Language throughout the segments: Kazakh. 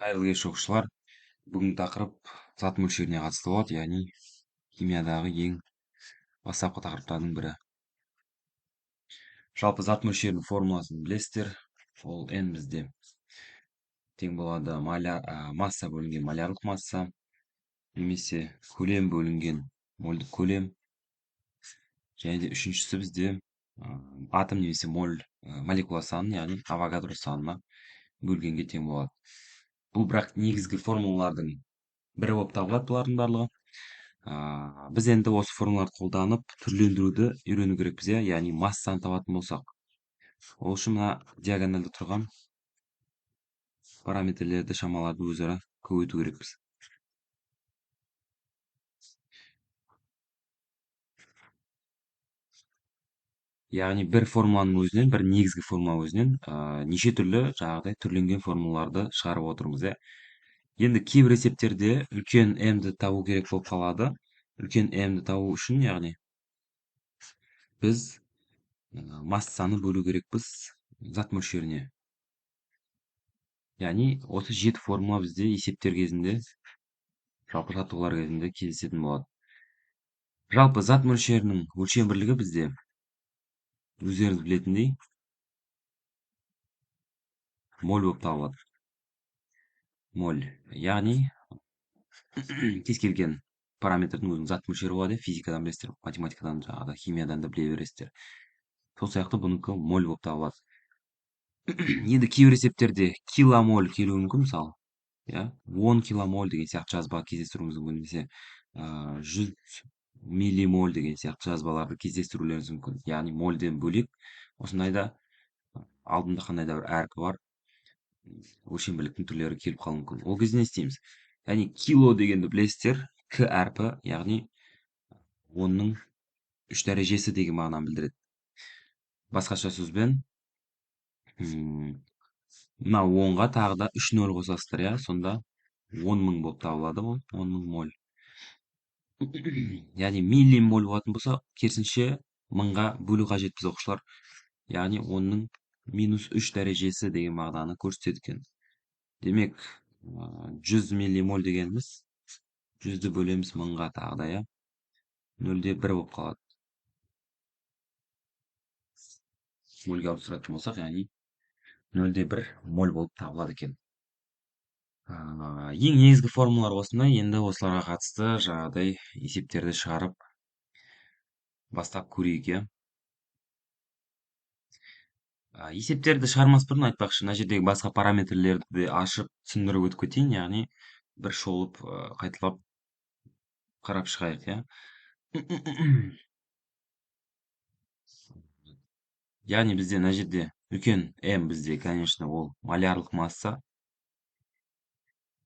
Қайырлы кеш оқушылар. Бүгінгі тақырып зат мөлшеріне қатысты болады, яғни химиядағы ең бастапқы тақырыптардың бірі. Жалпы зат мөлшерінің формуласын білесіздер. Ол n бізде тең болады масса бөлінген малярлық масса, немесе көлем бөлінген мольдық көлем. Және де үшіншісі бізде атом немесе молекула санын, яғни авогадро санына бөлгенге тең болады. Бұл бірақ негізгі формулалардың бірі болып табылады бұлардың барлығы. Біз енді осы формулаларды қолданып түрлендіруді үйрену керекпіз, яғни массаны табатын болсақ. Ол үшін мына диагоналда тұрған параметрлерді, шамаларды өзара көбейту керекпіз. Яғни бір формуланың өзінен, бір негізгі формула өзінен неше түрлі жаңағыдай түрленген формулаларды шығарып отырмыз. Енді кейбір есептерде үлкен m-ді табу керек болып қалады. Үлкен m-ді табу үшін, яғни біз массаны бөлу керекпіз зат мөлшеріне. Яғни осы 7 формула бізде есептер кезінде, жалпы жаттығулар кезінде кездесетін болады. Жалпы зат мөлшерінің өлшем бірлігі бізде өздеріңіз білетіндей моль болып табылады. Моль, яғни кез келген параметрдің өзінің зат мөлшері болады. Физикадан білесіздер, математикадан, жаңағыда химиядан да біле бересіздер. Сол сияқты бұнікі моль болып табылады. Енді кейбір есептерде киломоль келуі мүмкін, мысалы, 10 киломоль деген сияқты жазба кездестіруіміз мүмкін, немесе 100 миллимоль деген сияқты жазбаларды кездестірулеріңіз мүмкін. Яғни мольден бөлек осындайда алдында қандай да бір әрпі бар өлшем бірліктің түрлері келіп қалуы мүмкін. Ол кезде не істейміз? Яғни кило дегенді білесіздер, к әрпі, яғни 10-ның 3 дәрежесі деген мағынаны білдіреді. Басқаша сөзбен, мына 10-ға тағы да 3 нөл қосасыздар, сонда 10.000 болып табылады, бұл 10.000 моль. Яғни миллимоль болатын болса, керісінше 1000-ға бөлу қажетпіз оқушылар. Яғни 10-ның минус 3 дәрежесі деген мағынаны көрсетеді екен. Демек, 100 миллимоль дегеніміз 100-ді бөлеміз 1000-ға тағы да, 0-де 1 болып қалады. Мольге ауыстыратын болсақ, яғни 0-де 1 моль болып табылады екен. Ең негізгі формулалар осындай. Енді осыларға қатысты жаңағыдай есептерді шығарып бастап көрейік. Есептерді шығармас бұрын айтпақшы, мына жердегі басқа параметрлерді де ашып түсіндіріп өтіп кетейін, яғни бір шолып қайталап қарап шығайық. Яғни бізде мына жерде үлкен m бізде, конечно, ол малярлық масса,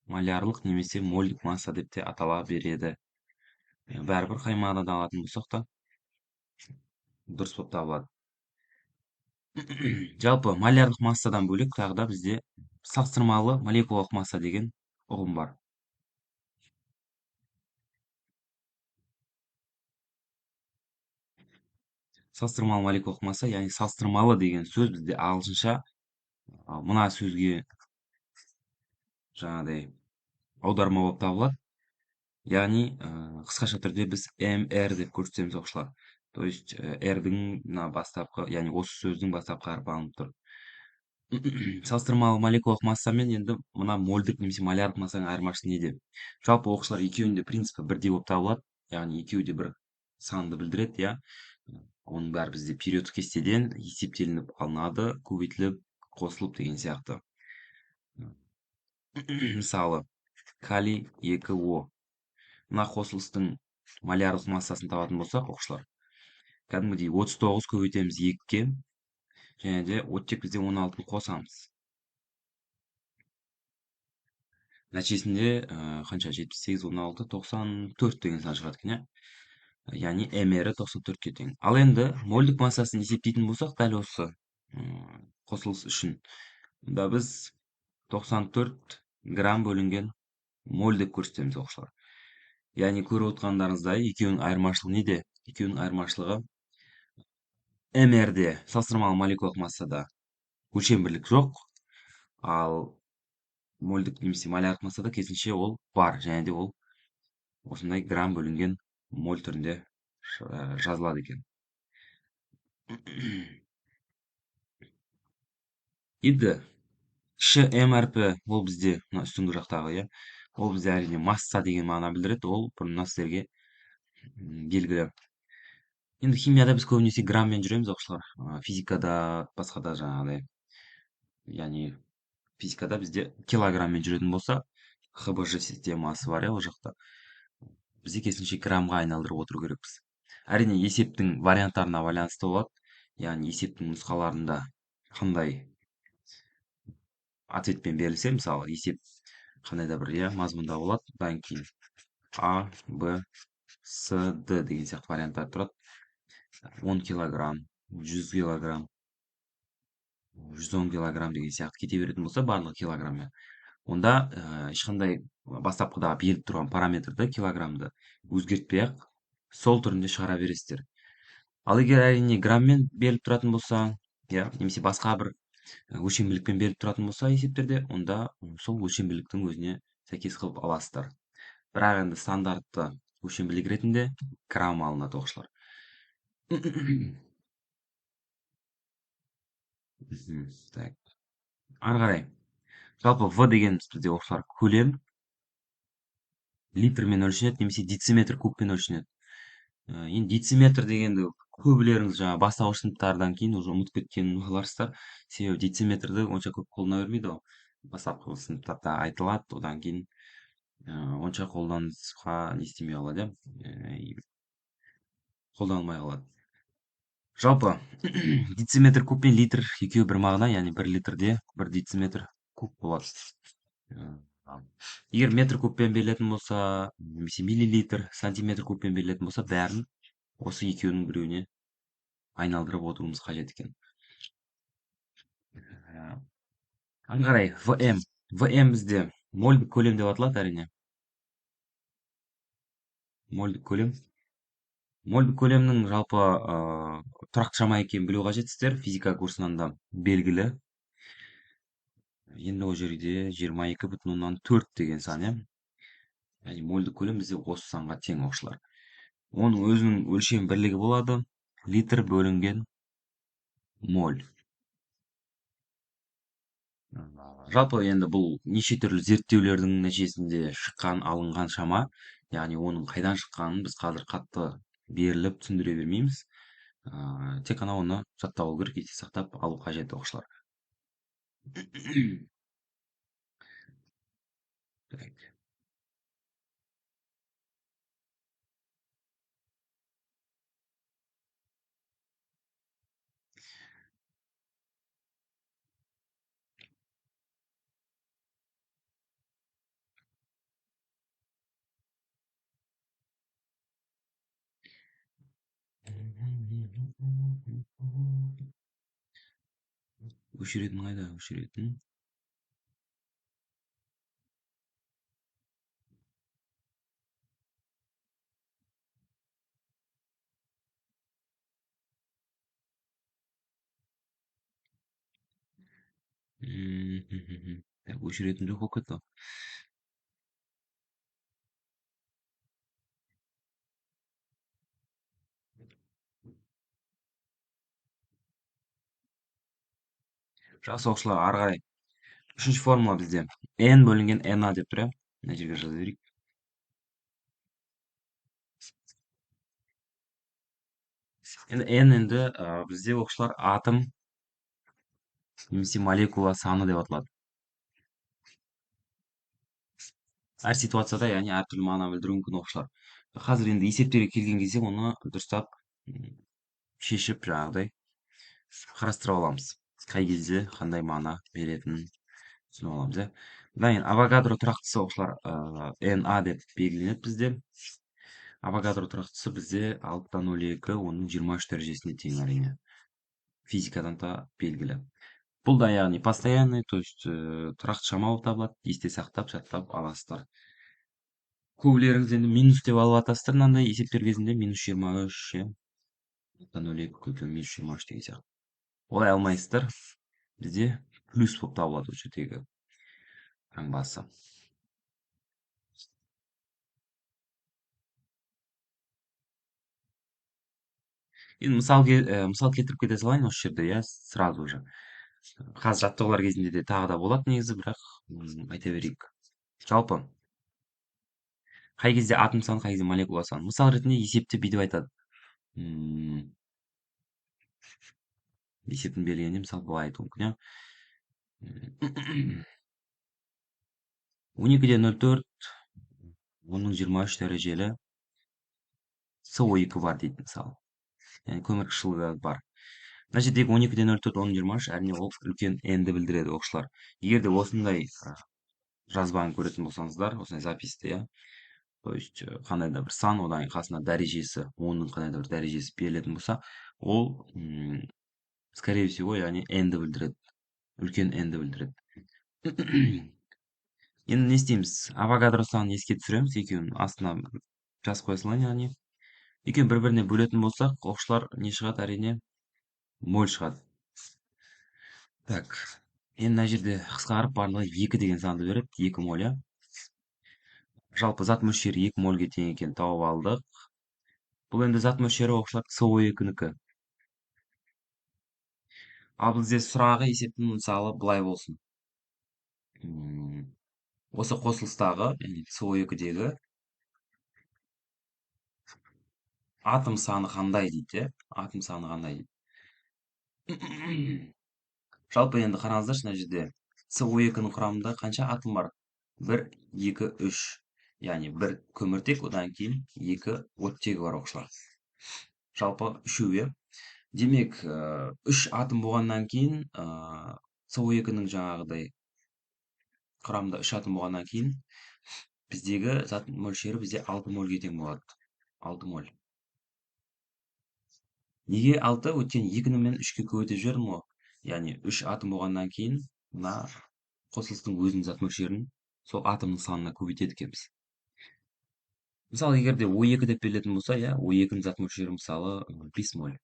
малярлық немесе мольдік масса деп те атала береді. Бәрібір қай мағынада алатын болсақ та дұрыс болып табылады. Жалпы малярлық массадан бөлек тағы да бізде салыстырмалы молекулалық масса деген ұғым бар. Салыстырмалы молекулалық масса, яғни салыстырмалы деген сөз бізде ағылшынша мына сөзге жаңағыдай аударма болып табылады. Яғни қысқаша түрде біз mr деп көрсетеміз оқушылар. То есть r-дің мына бастапқы, яғни осы сөздің бастапқы әрпі алынып тұр. Салыстырмалы молекулалық массамен енді мына мольдік немесе малярлық массаның айырмашылығы неде? Жалпы оқушылар екеуінде принципі бірдей болып табылады. Яғни екеуі де бір санды білдіреді, оның бәрі бізде периодтық кестеден есептелініп алынады, көбейтіліп, қосылып деген сияқты. Мысалы, калий 2O. Мына қосылыстың малярлық массасын табатын болсақ, оқушылар, кәдімгідей 39 көбейтеміз 2-ге, және де оттек бізде 16-ны қосамыз. Нәтижесінде қанша? 78, 16, 94 деген сан шығады екен, яғни mr 94-ке тең. Ал енді мольдік массасын есептейтін болсақ, дәл осы қосылыс үшін, да біз 94 грамм бөлінген моль деп көрсетеміз оқушылар. Яғни көріп отырғандарыңыздай екеуінің айырмашылығы неде? Екеуінің айырмашылығы mr-де, салыстырмалы молекулалық массада өлшем бірлік жоқ, ал мольдік немесе малярдық массада керісінше ол бар, және де ол осындай грамм бөлінген моль түрінде жазылады екен. енді кіші м әрпі ол бізде мына үстіңгі жақтағы, иә, ол бізде әрине масса деген мағына білдіреді, ол бұрыннан сіздерге белгілі. Енді химияда біз көбінесе грамммен жүреміз оқушылар. Физикада, басқа да жаңағыдай, яғни физикада бізде килограмммен жүретін болса, ХБЖ системасы бар, иә, ол жақта. Бізде керісінше граммға айналдырып отыру керекпіз. Әрине есептің варианттарына байланысты болады. Яғни есептің нұсқаларында қандай ответпен берілсе, мысалы есеп қандай да бір, иә, мазмұнда болады. Одан кейін А, Б, С, Д деген сияқты варианттар тұрады. 10 килограмм, 100 килограмм, 110 килограмм деген сияқты кете беретін болса, барлығы килограмммен, онда ешқандай бастапқыдағы беріліп тұрған параметрді, килограммды өзгертпей ақ сол түрінде шығара бересіздер. Ал егер әрине грамммен беріліп тұратын болса, иә, немесе басқа бір өлшемділікпен беріліп тұратын болса есептерде, онда сол өлшемділіктің өзіне сәйкес қылып аласыздар. Бірақ енді стандартты өлшемділік ретінде грамм алынады оқушылар. Так, ары қарай. Жалпы В деген бізде оқушылар көлем литрмен өлшенеді, немесе дециметр кубпен өлшенеді. Енді дециметр дегенді көбілеріңіз жаңа бастауыш сыныптардан кейін уже ұмытып кеткен боларсыздар. Себебі дециметрді онша көп қолдана бермейді ғой. Бастапқы сыныптарда айтылады, одан кейін онша қолданысқа не істемей қалады, иә, қолданылмай қалады. Жалпы дециметр куб пен литр екеуі бір мағына, яғни 1 литрде 1 дециметр куб болады. Егер метр кубпен берілетін болса, немесе миллилитр, сантиметр кубпен берілетін болса, бәрін осы екеуінің біреуіне айналдырып отыруымыз қажет екен. Ары қарай, ВМ. ВМ бізде мольдік көлем деп аталады, әрине. Мольдік көлем. Мольдік көлемнің жалпы тұрақты шама екенін білу қажетсіздер. Физика курсынан да белгілі. Енді ол жерде 22,4 деген сан, иә. Яғни мольдік көлем бізде осы санға тең оқушылар. Оның өзінің өлшем бірлігі болады. Литр бөлінген моль. Жалпы енді бұл неше түрлі зерттеулердің нәтижесінде шыққан, алынған шама. Яғни оның қайдан шыққанын біз қазір қатты беріліп түсіндіре бермейміз. Тек қана оны жаттап алу керек, есте сақтап алу қажет оқушылар. Өшіретін қайда? Өшіретін. Өшіретін жоқ болып кетті. Жақсы оқушылар, ары қарай. Үшінші формула бізде n бөлінген na деп тұр, иә. Мына жерге жаза берейік. Енді n енді бізде оқушылар атом немесе молекула саны деп аталады. Әр ситуацияда, яғни әртүрлі мағына білдіруі мүмкін оқушылар. Қазір енді есептерге келген кезде оны дұрыстап шешіп жаңағыдай қарастырып аламыз. Қай кезде қандай мағына беретінін түсініп аламыз, иә. Одан кейін авогадро тұрақтысы оқушылар na деп белгіленеді бізде. Авогадро тұрақтысы бізде 6,02, оның 23 дәрежесіне тең, әрине. Физикадан да белгілі. Бұл да яғни постоянный, то есть тұрақты шама болып табылады. Есте сақтап, жаттап аласыздар. Көбілеріңіз енді минус деп алып атасыздар, мынандай есептер кезінде минус 23, иә. 6,02 көбейтілген минус 23 деген сияқты. Олай алмайсыздар. Бізде плюс болып табылады осы жердегі таңбасы. Енді мысал келтіріп кете салайын осы жерде, иә, сразу же. Қазір жаттығулар кезінде де тағы да болады негізі, бірақ айта берейік. Жалпы, қай кезде атом саны, қай кезде молекула саны. Мысал ретінде есепте бүйтіп айтады. М, Есептің берілгенде мысалы былай айтуы мүмкін, иә. 12,04 10-ның 23 дәрежелі СО2 бар дейді мысалы. Яғни көмір қышқылы бар. Мына жердегі 12,04 10-ның 23 әрине ол үлкен n-ді білдіреді оқушылар. Егер де осындай жазбаны көретін болсаңыздар, осындай записьті, иә, то есть қандай да бір сан, одан кейін қасына дәрежесі, 10-ның қандай да бір дәрежесі берілетін болса, ол скорее всего, яғни n-ді білдіреді. Үлкен n-ді білдіреді. Енді не істейміз? Авогадро санын еске түсіреміз. Екеуін астына жазып қоя салайын, яғни. Екеуін бір-біріне бөлетін болсақ, оқушылар не шығады? Әрине, моль шығады. Так, енді мына жерде қысқарып барлығы 2 деген санды береді. 2 моль, иә. Жалпы зат мөлшері 2 мольге тең екенін тауып алдық. Бұл енді зат мөлшері оқушылар СО2-нікі. Ал бізде сұрағы есептің мысалы былай болсын. Осы қосылыстағы, яғни СО2-дегі атом саны қандай дейді, иә? Атом саны қандай дейді. Жалпы енді қараңыздаршы, мына жерде СО2-ның құрамында қанша атом бар? 1, 2, 3. Яғни 1 көміртек, одан кейін 2 оттегі бар оқушылар. Жалпы 3, иә. Демек, 3 атом болғаннан кейін, СО2-ның жаңағыдай құрамында 3 атом болғаннан кейін, біздегі зат мөлшері бізде 6 мольге тең болады. 6 моль. Неге 6? Өйткені 2-ні мен 3-ке көбейтіп жібердім ғой. Яғни 3 атом болғаннан кейін, мына қосылыстың өзінің зат мөлшерін сол атомның санына көбейтеді екенбіз. Мысалы, егер де O2 деп берілетін болса, иә, O2-ның зат мөлшері мысалы 5 моль.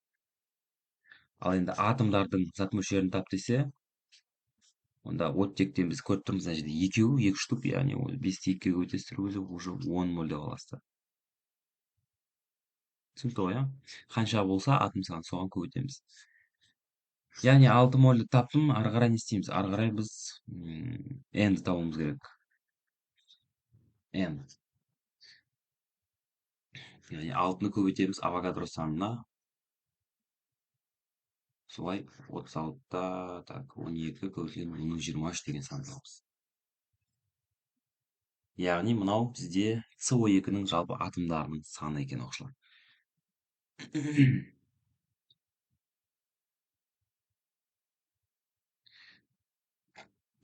Ал енді атомдардың зат мөлшерін тап десе, онда оттектен біз көріп тұрмыз, мына жерде 2 штук, яғни 5-ті 2-ге көбейтесіздер, өзі уже 10 мольде қаласыздар. Түсінікті ғой, иә? Қанша болса атом санын соған көбейтеміз. Яғни 6 мольді таптым, ары қарай не істейміз? Ары қарай біз n-ді табуымыз керек. N. Яғни 6-ны көбейтеміз Авогадро санына. Солай 36-та, так, 12 көбейтілген 10-ның 23 деген сан табамыз. Яғни мынау бізде СО2-ның жалпы атомдарының саны екен оқушылар.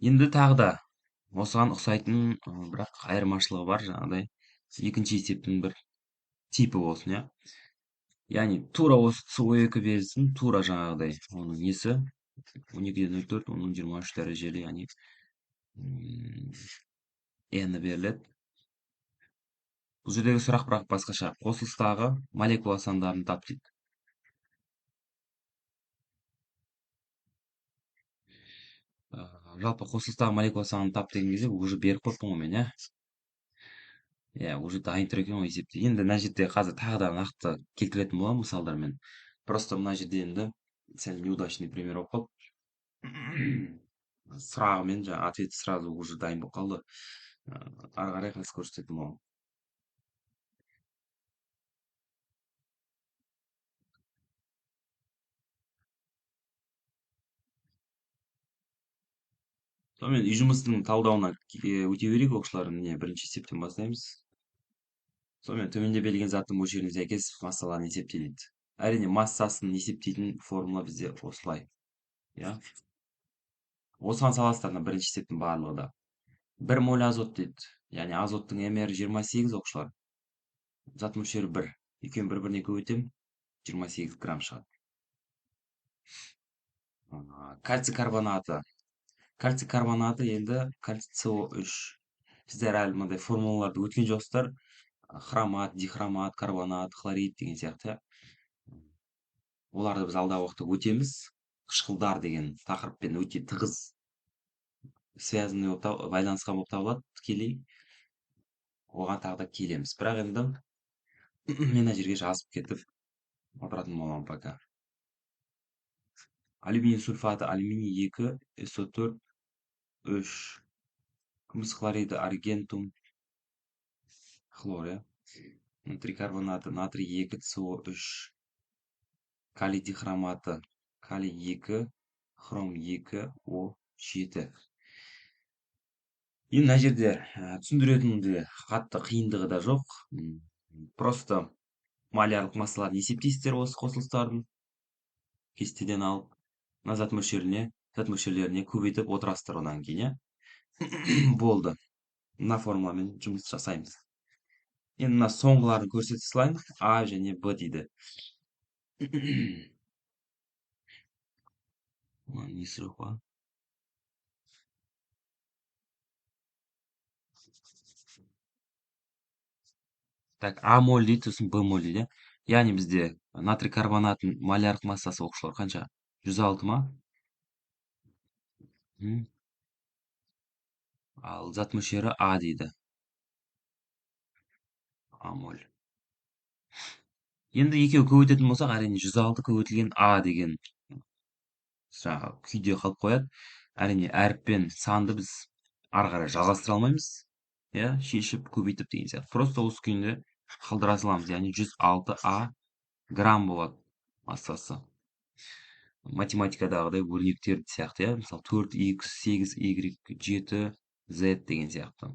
Енді тағы да осыған ұқсайтын, бірақ айырмашылығы бар, жаңағыдай екінші есептің бір типі болсын, иә. Яғни тура осы СО2 берілсін, тура жаңағыдай оның несі 12,04 10-ның 23 дәрежелі, яғни n беріледі. Бұл жердегі сұрақ бірақ басқаша. Қосылыстағы молекула сандарын тап дейді. Жалпы қосылыстағы молекула санын тап деген кезде уже беріп қойыппын ғой мен, иә. Иә, уже дайын тұр екен ғой есепте. Енді мына жерде қазір тағы да нақты келтіретін боламын мысалдармен. Просто мына жерде енді сәл неудачный пример болып қалды. Сұрағымен жаңағы ответі сразу уже дайын болып қалды. Ары қарай қазір көрсететін боламын. Сонымен үй жұмысының талдауына өте берейік оқушылар. Міне бірінші есептен бастаймыз. Сонымен төменде берілген заттың мөлшеріне сәйкес массаларын есептеледі. Әрине массасын есептейтін формула бізде осылай. Иә. Осыған салыстырғанда бірінші есептің барлығы да. 1 моль азот дейді. Яғни азоттың мр 28 оқушылар. Зат мөлшері 1. Екеуін бір-біріне көбейтем, 28 грамм шығады. Кальций карбонаты. Кальций карбонаты енді кальций СО3. Сіздер әлі мындай формулаларды өткен жоқсыздар. Хромат, дихромат, карбонат, хлорид деген сияқты. Оларды біз алдағы уақытта өтеміз. Қышқылдар деген тақырыппен өте тығыз связанный болып байланысқан болып табылады тікелей. Оған тағы да келеміз. Бірақ енді мен мына жерге жазып кетіп отыратын боламын пока. Алюминий сульфаты, алюминий 2, СО4, 3, күміс хлориді, аргентум, хлор, иә. Натрий карбонаты, натрий 2, СО3, калий дихроматы, калий 2, хром 2, О7. Енді мына жерде түсіндіретінде қатты қиындығы да жоқ. Просто малярлық массаларын есептейсіздер осы қосылыстардың кестеден алып, мына зат мөлшерлеріне көбейтіп отырасыздар одан кейін, иә. Болды. Мына формуламен жұмыс жасаймыз. Енді мына соңғыларын көрсете салайын. А және Б дейді. Несі жоқ па? Так, А моль дейді, сосын Б моль дейді. Яғни бізде натрий карбонатын малярлық массасы оқушылар қанша? 106 ма? Ал зат мөлшері А дейді. А моль. Енді екеуі көбейтетін болсақ, әрине 106 көбейтілген А деген жаңағы күйде қалып қояды. Әрине әріппен санды біз ары қарай жалғастыра алмаймыз. Иә, шешіп көбейтіп деген сияқты. Просто осы күйінде қалдыра саламыз. Яғни 106 А грамм болады массасы. Математикадағыдай өрнектер сияқты, иә. Мысалы 4х, 8y, 7z деген сияқты.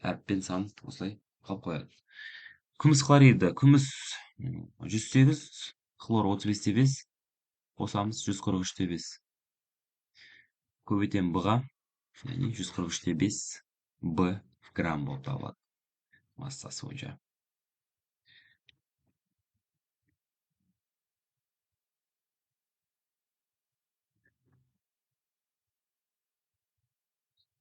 Әріппен сан осылай қалып қояды. Күміс хлориді. Күміс 108, хлор 35-те 5, қосамыз 143-те 5. Көбейтем Б-ға, яғни 143-те 5 Б грамм болып табылады массасы бойынша.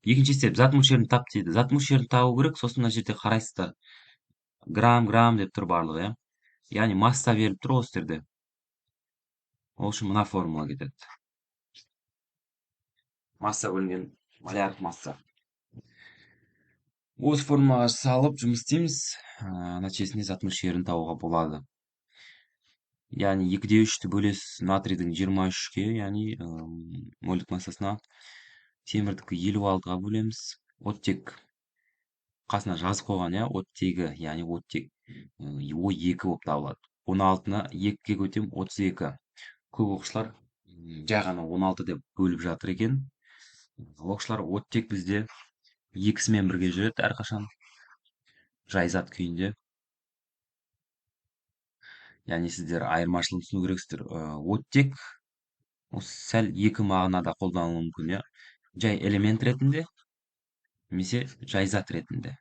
Екінші степ, зат мөлшерін тап дейді. Зат мөлшерін табу керек, сосын мына жерде қарайсыздар. Грамм деп тұр барлығы, иә. Яғни масса беріліп тұр осы жерде. Ол үшін мына формула кетеді. Масса бөлінген малярлық масса. Осы формулаға салып жұмыс істейміз. Нәтижесінде зат мөлшерін табуға болады. Яғни 2-де 3-ті бөлесіз натрийдің 23-ке, яғни мольдік массасына. Темірдікі 56-ға бөлеміз. Оттек қасына жазып қойған, иә, оттегі, яғни оттек О2 болып табылады. 16-ны 2-ге көтем 32. Көп оқушылар жай ғана 16 деп бөліп жатыр екен. Оқушылар оттек бізде екісімен бірге жүреді әрқашан. Жайзат күйінде. Яғни сіздер айырмашылығын түсіну керексіздер. Оттек осы сәл екі мағынада қолданылуы мүмкін, иә. Жай элемент ретінде, немесе жайзат ретінде.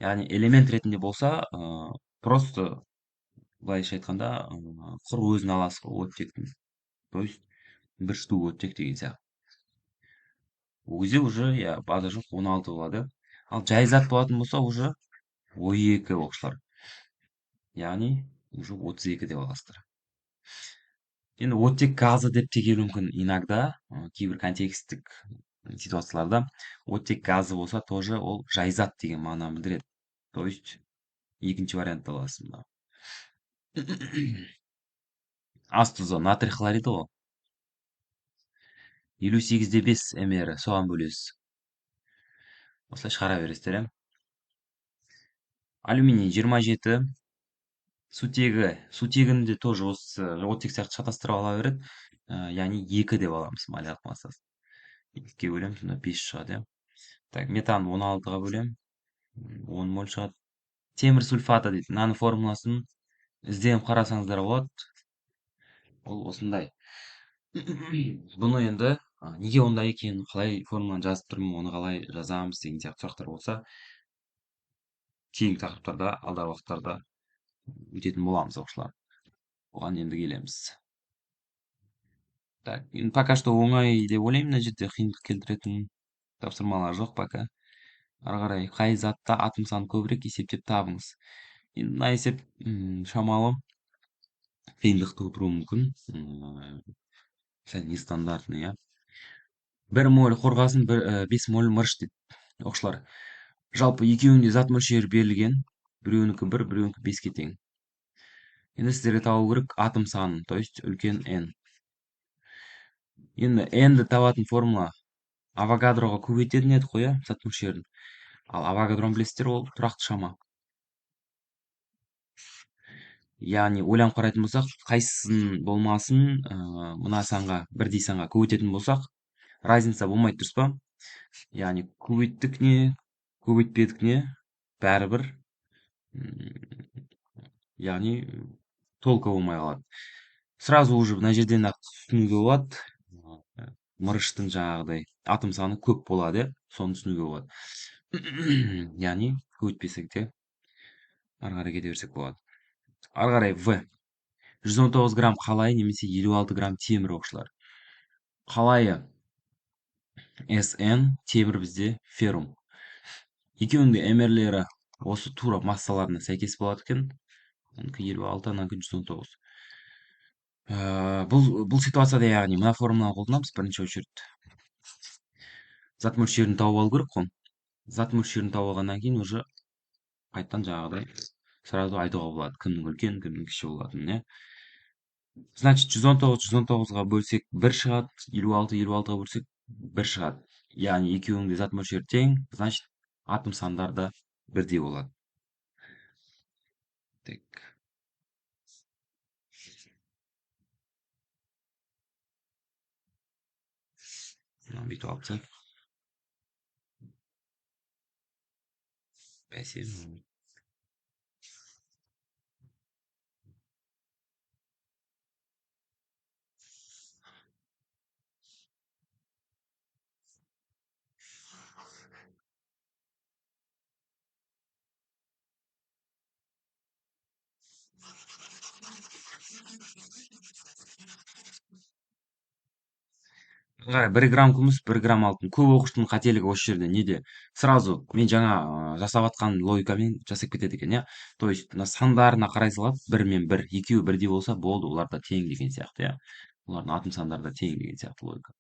Яғни элемент ретінде болса, просто былайша айтқанда, құр өзін аласыз ғой оттектің. То есть бір штук оттек деген сияқты. Ол кезде уже, иә, бада жоқ 16 болады. Ал жайзат болатын болса, уже О2 оқушылар. Яғни уже 32 деп аласыздар. Енді оттек газы деп те келуі мүмкін иногда, кейбір контексттік ситуацияларда. Оттек газы болса, тоже ол жайзат деген мағынаны білдіреді. То есть екінші вариантты аласыз мына. Ас тұзы натрий хлориді ғой. 58-де 5 мр соған бөлесіз. Осылай шығара бересіздер, иә. Алюминий 27, сутегінде тоже осы оттек сияқты шатастырып ала береді. Яғни 2 деп аламыз малярлық массасы. 2-ге бөлем, сонда 5 шығады, иә. Так, метан 16-ға бөлем, 10 моль шығады. Темір сульфаты дейді. Мынаның формуласын ізденіп қарасаңыздар болады. Ол осындай. Бұны енді неге ондай екенін, қалай формуланы жазып тұрмын, оны қалай жазамыз деген сияқты сұрақтар болса, кейінгі тақырыптарда, алдағы уақыттарда өтетін боламыз оқушылар. Оған енді келеміз. Так, енді пока что оңай деп ойлаймын, мына жерде қиындық келтіретін тапсырмалар жоқ пока. Ары қарай қай затта атом саны көбірек есептеп табыңыз. Енді мына есеп шамалы қиындық тудыруы мүмкін. Сәл нестандартный, иә. бір моль қорғасын, 5 моль мырыш дейді. Оқушылар. Жалпы екеуінде зат мөлшері берілген. Біреуінікі 1, біреуінікі 5-ке тең. Енді сіздерге табу керек атом санын, то есть үлкен n. Енді n-ді табатын формула авогадроға көбейтетін едік қой, иә, зат мөлшерін. Ал авогадроны білесіздер, ол тұрақты шама. Яғни ойланып қарайтын болсақ, қайсысын болмасын, мына санға, бірдей санға көбейтетін болсақ, разница болмайды, дұрыс па? Яғни көбейттік не, көбейтпедік не, бәрібір, яғни толка болмай қалады. Сразу уже мына жерден ақ түсінуге болады. Мырыштың жаңағыдай атом саны көп болады, иә, соны түсінуге болады. Яғни көбейтпесек те ары қарай кете берсек болады. Ары қарай В. 119 грамм қалайы немесе 56 грамм темір, оқушылар. Қалайы SN, темір бізде феррум. Екеуінің де мрлері осы тура массаларына сәйкес болады екен. Оныкі 56, анакі 119. Бұл ситуацияда яғни мына формуланы қолданамыз бірінші очередь. Зат мөлшерін тауып алу керек қой. Зат мөлшерін тауып алғаннан кейін уже қайттан жаңағыдай сразу айтуға болады, кімнің үлкен, кімнің кіші болатынын, иә. Значит, 119-119-ға бөлсек 1 шығады, 56-56-ға бөлсек 1 шығады. Яғни екеуінің де зат мөлшері тең, значит, атом сандары да бірдей болады. Так. Бүйтіп алып бәсе. Қарай, 1 грамм күміс, 1 грамм алтын. Көп оқушының қателігі осы жерде неде? Сразу мен жаңа жасап жатқан логикамен жасап кетеді екен, иә. То есть мына сандарына қарай салады, 1 мен 1, екеуі бірдей болса болды, олар да тең деген сияқты, иә. Олардың атом сандары да тең деген сияқты логика.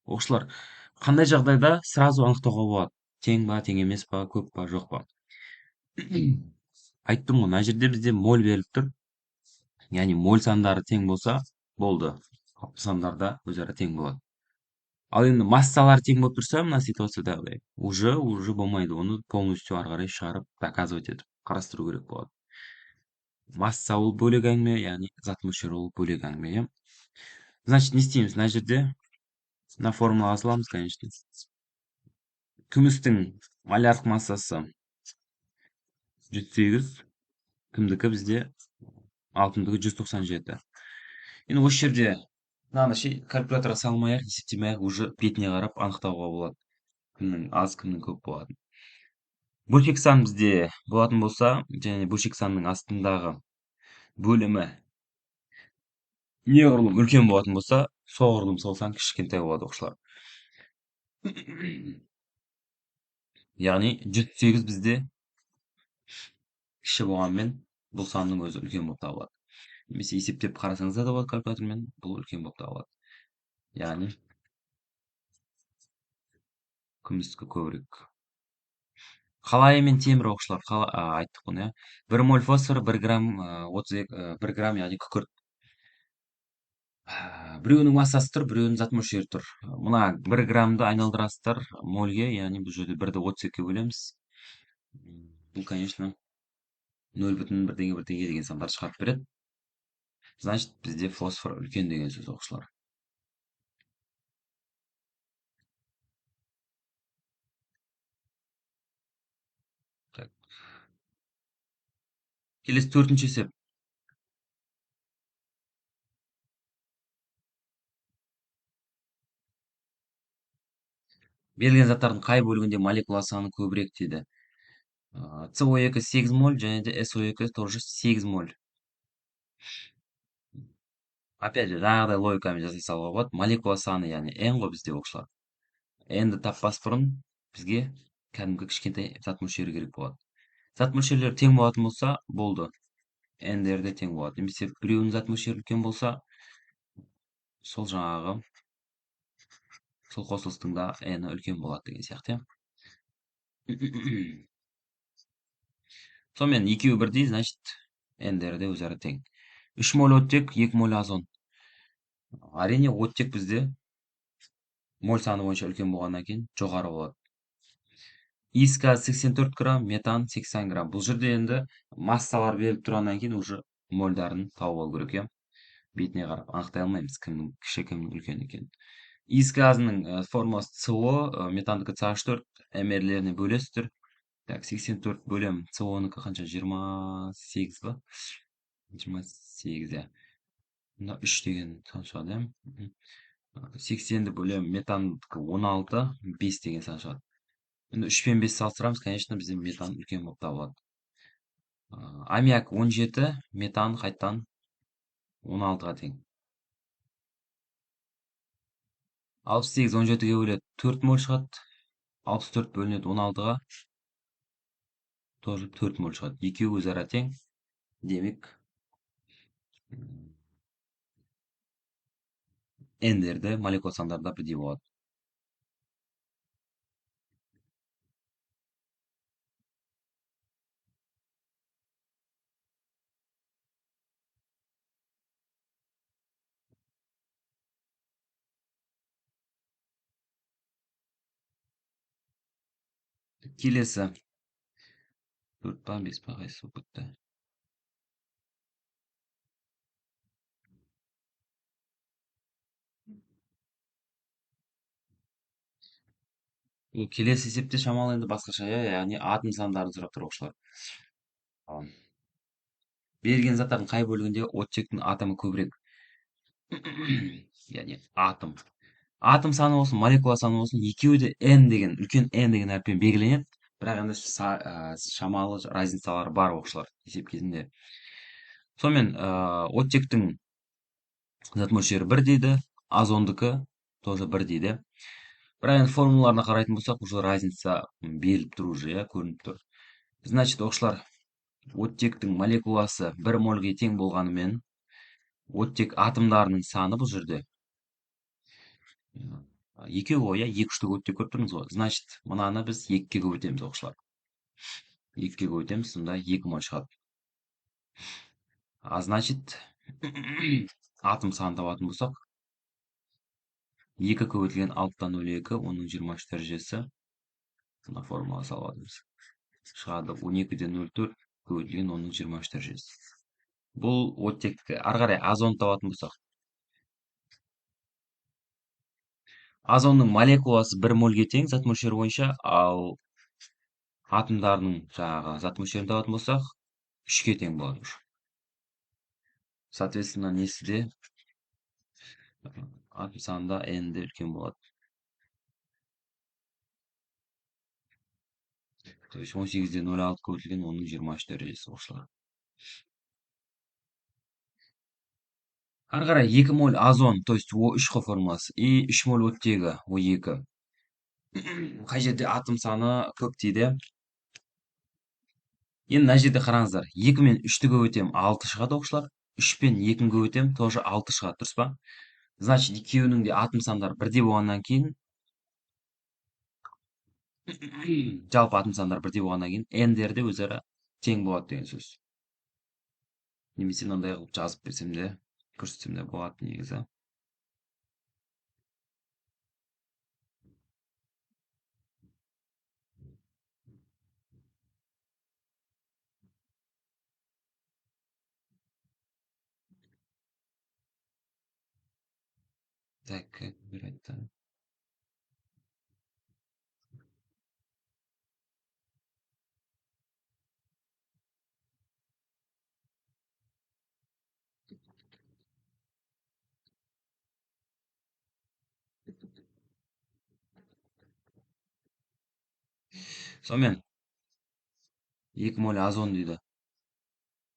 Оқушылар, қандай жағдайда сразу анықтауға болады? Тең ба, тең емес па, көп па, жоқ па? Айттым ғой, мына жерде бізде моль беріліп тұр. Яғни моль сандары тең болса болды. Атом сандары да өзара тең болады. Ал енді массалар тең болып тұрса, мына ситуациядағыдай, уже болмайды. Оны полностью ары қарай шығарып, доказывать етіп, қарастыру керек болады. Масса ол бөлек әңгіме, яғни зат мөлшері ол бөлек әңгіме, иә. Значит, не істейміз? Мына жерде мына формулаға саламыз, конечно. Күмістің малярлық массасы 108, кімдікі бізде алтындығы 197. Енді осы жерде мынаны калькуляторға салмай ақ, есептемей ақ, уже бетіне қарап анықтауға болады. Кімнің аз, кімнің көп болатынын. Бөлшек сан бізде болатын болса, және бөлшек санның астындағы бөлімі неғұрлым үлкен болатын болса, соғұрлым сол сан кішкентай болады, оқушылар. Яғни 108 бізде кіші болғанмен, бұл санның өзі үлкен болып табылады. Немесе есептеп қарасаңыз да болады калькулятормен, бұл үлкен болып табылады. Яғни күмістікі көбірек. Қалайы мен темір, оқушылар, айттық бұны, иә. 1 моль фосфор, 1 грамм 1 грамм, яғни күкірт. Біреуінің массасы тұр, біреуінің зат мөлшері тұр. Мына 1 граммды айналдырасыздар мольге, яғни бұл жерде 1-ді 32-ге бөлеміз. Бұл, конечно, 0,1 деген сандар шығарып береді. Значит, бізде фосфор үлкен деген сөз, оқушылар. Келесі 4-ші есеп. Берілген заттардың қай бөлігінде молекула саны көбірек дейді. СО2 8 моль, және де СО2 тоже 8 моль. Опять же, жаңағыдай логикамен жасай салуға болады. Молекула саны, яғни N ғой бізде, оқушылар. N-ді таппас бұрын бізге кәдімгі кішкентай зат мөлшері керек болады. Зат мөлшерлері тең болатын болса, болды. N-дері де тең болады. Немесе біреуінің зат мөлшері үлкен болса, сол жаңағы сол қосылыстың да n үлкен болады деген сияқты, иә. Сонымен екеуі бірдей, значит, n-дері де өзара тең. 3 моль оттек, 2 моль озон. Әрине, оттек бізде моль саны бойынша үлкен болғаннан кейін жоғары болады. Иіс газ 84 грамм, метан 80 грамм. Бұл жерде енді массалар беріліп тұрғаннан кейін уже мольдарын тауып алу керек, иә. Бетіне қарап анықтай алмаймыз кімнің кіші кімнің үлкен екенін. Иіс газының формуласы СО, метандікі CH4, мрлеріне бөлесіздер. Так, 84 бөлем СО-нікі қанша? 28 ба? 28, иә. Мына 3 деген сан шығады, иә. 80-ді бөлем метандікі 16, 5 деген сан шығады. Енді 3 пен 5 салыстырамыз, конечно, бізде метан үлкен болып табылады. Аммиак 17, метан қайттан 16-ға тең. 68 17-ге бөледі 4 моль шығады. 64 бөлінеді 16-ға тоже 4 моль шығады. Екеуі өзара тең. Демек, n-дерді молекула сандарда бірдей болады. Келесі 4 па 5 па қайсысы болып кетті. Бұл келесі есепте шамалы енді басқаша, иә, яғни атом сандарын сұрап тұр оқушылар. Берілген заттардың қай бөлігінде оттектің атомы көбірек? Яғни атом. Атом саны болсын, молекула саны болсын, екеуі де n деген, үлкен n деген әріппен белгіленеді. Бірақ енді шамалы разницалары бар оқушылар есеп кезінде. Сонымен оттектің зат мөлшері 1 дейді, озондікі тоже 1 дейді. Бірақ енді формулаларына қарайтын болсақ, уже разница беріліп тұр уже, иә, көрініп тұр. Значит, оқушылар, оттектің молекуласы 1 мольге тең болғанымен, оттек атомдарының саны бұл жерде екеу ғой, иә, 2-3-тік оттек көріп тұрмыз ғой. Значит, мынаны біз 2-ге көбейтеміз оқушылар. 2-ге көбейтеміз, сонда 2 моль шығады. Значит, атом санын табатын болсақ, 2 көбейтілген 6-тан 02, оның 23 дәрежесі. Мына формула салып шығады 12-ден 04 көбейтілген оның 23 дәрежесі. Бұл оттекті. Ары қарай озон табатын болсақ, озонның молекуласы 1 мольге тең зат мөлшері бойынша, ал атомдарының жаңағы зат мөлшерін табатын болсақ, 3-ге тең болады уже. Соответственно, несі де атом санында n де үлкен болады. То есть 18-ден 06 көбейтілген оның 23 дәрежесі оқушылар. Ары қарай 2 моль озон, то есть O3 формуласы, и 3 моль оттегі O2. Қай жерде атом саны көп дейді. Енді мына жерде қараңыздар, 2 мен 3-ті көбейтем 6 шығады оқушылар. 3 пен 2-ні көбейтем тоже 6 шығады, дұрыс па? Значит, екеуінің де атом сандары бірдей болғаннан кейін, жалпы атом сандары бірдей болғаннан кейін, n-дері де өзара тең болады деген сөз. Немесе мынандай қылып жазып берсем де, көрсетсем де болады негізі. Так, как выбирать-то? Сонымен 2 моль озон дейді.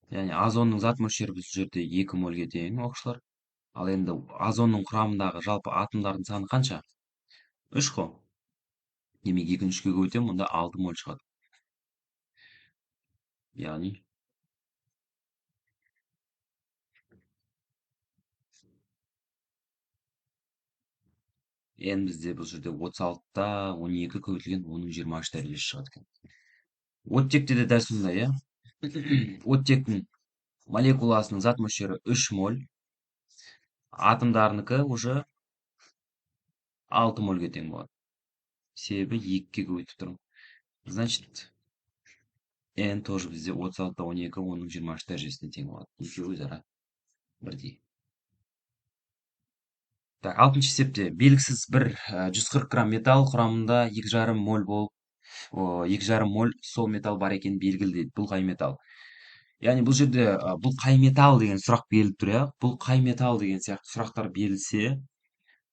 Яғни озонның зат мөлшері бұл жерде 2 мольге тең оқушылар. Ал енді озонның құрамындағы жалпы атомдардың саны қанша? 3 қой. Демек 2-ні 3-ге көбейтем, мұнда 6 моль шығады. Яғни N бізде бұл жерде 36-та 12 көбейтілген 10-ның 23 дәрежесі шығады екен. Оттекте де дәл сондай, иә. Оттектің молекуласының зат мөлшері 3 моль, атомдарынікі уже 6 мольге тең болады. Себебі 2-ге көбейтіп тұрмын. Значит, N тоже бізде 36-та 12, 10-ның 23 дәрежесіне тең болады. Екеуі өзара бірдей. Так, 6-шы есепте белгісіз бір 140 грамм металл құрамында 2,5 моль болып, 2,5 моль сол металл бар екені белгілі дейді. Бұл қай металл? Яғни бұл жерде бұл қай металл деген сұрақ беріліп тұр, иә. Бұл қай металл деген сияқты сұрақтар берілсе,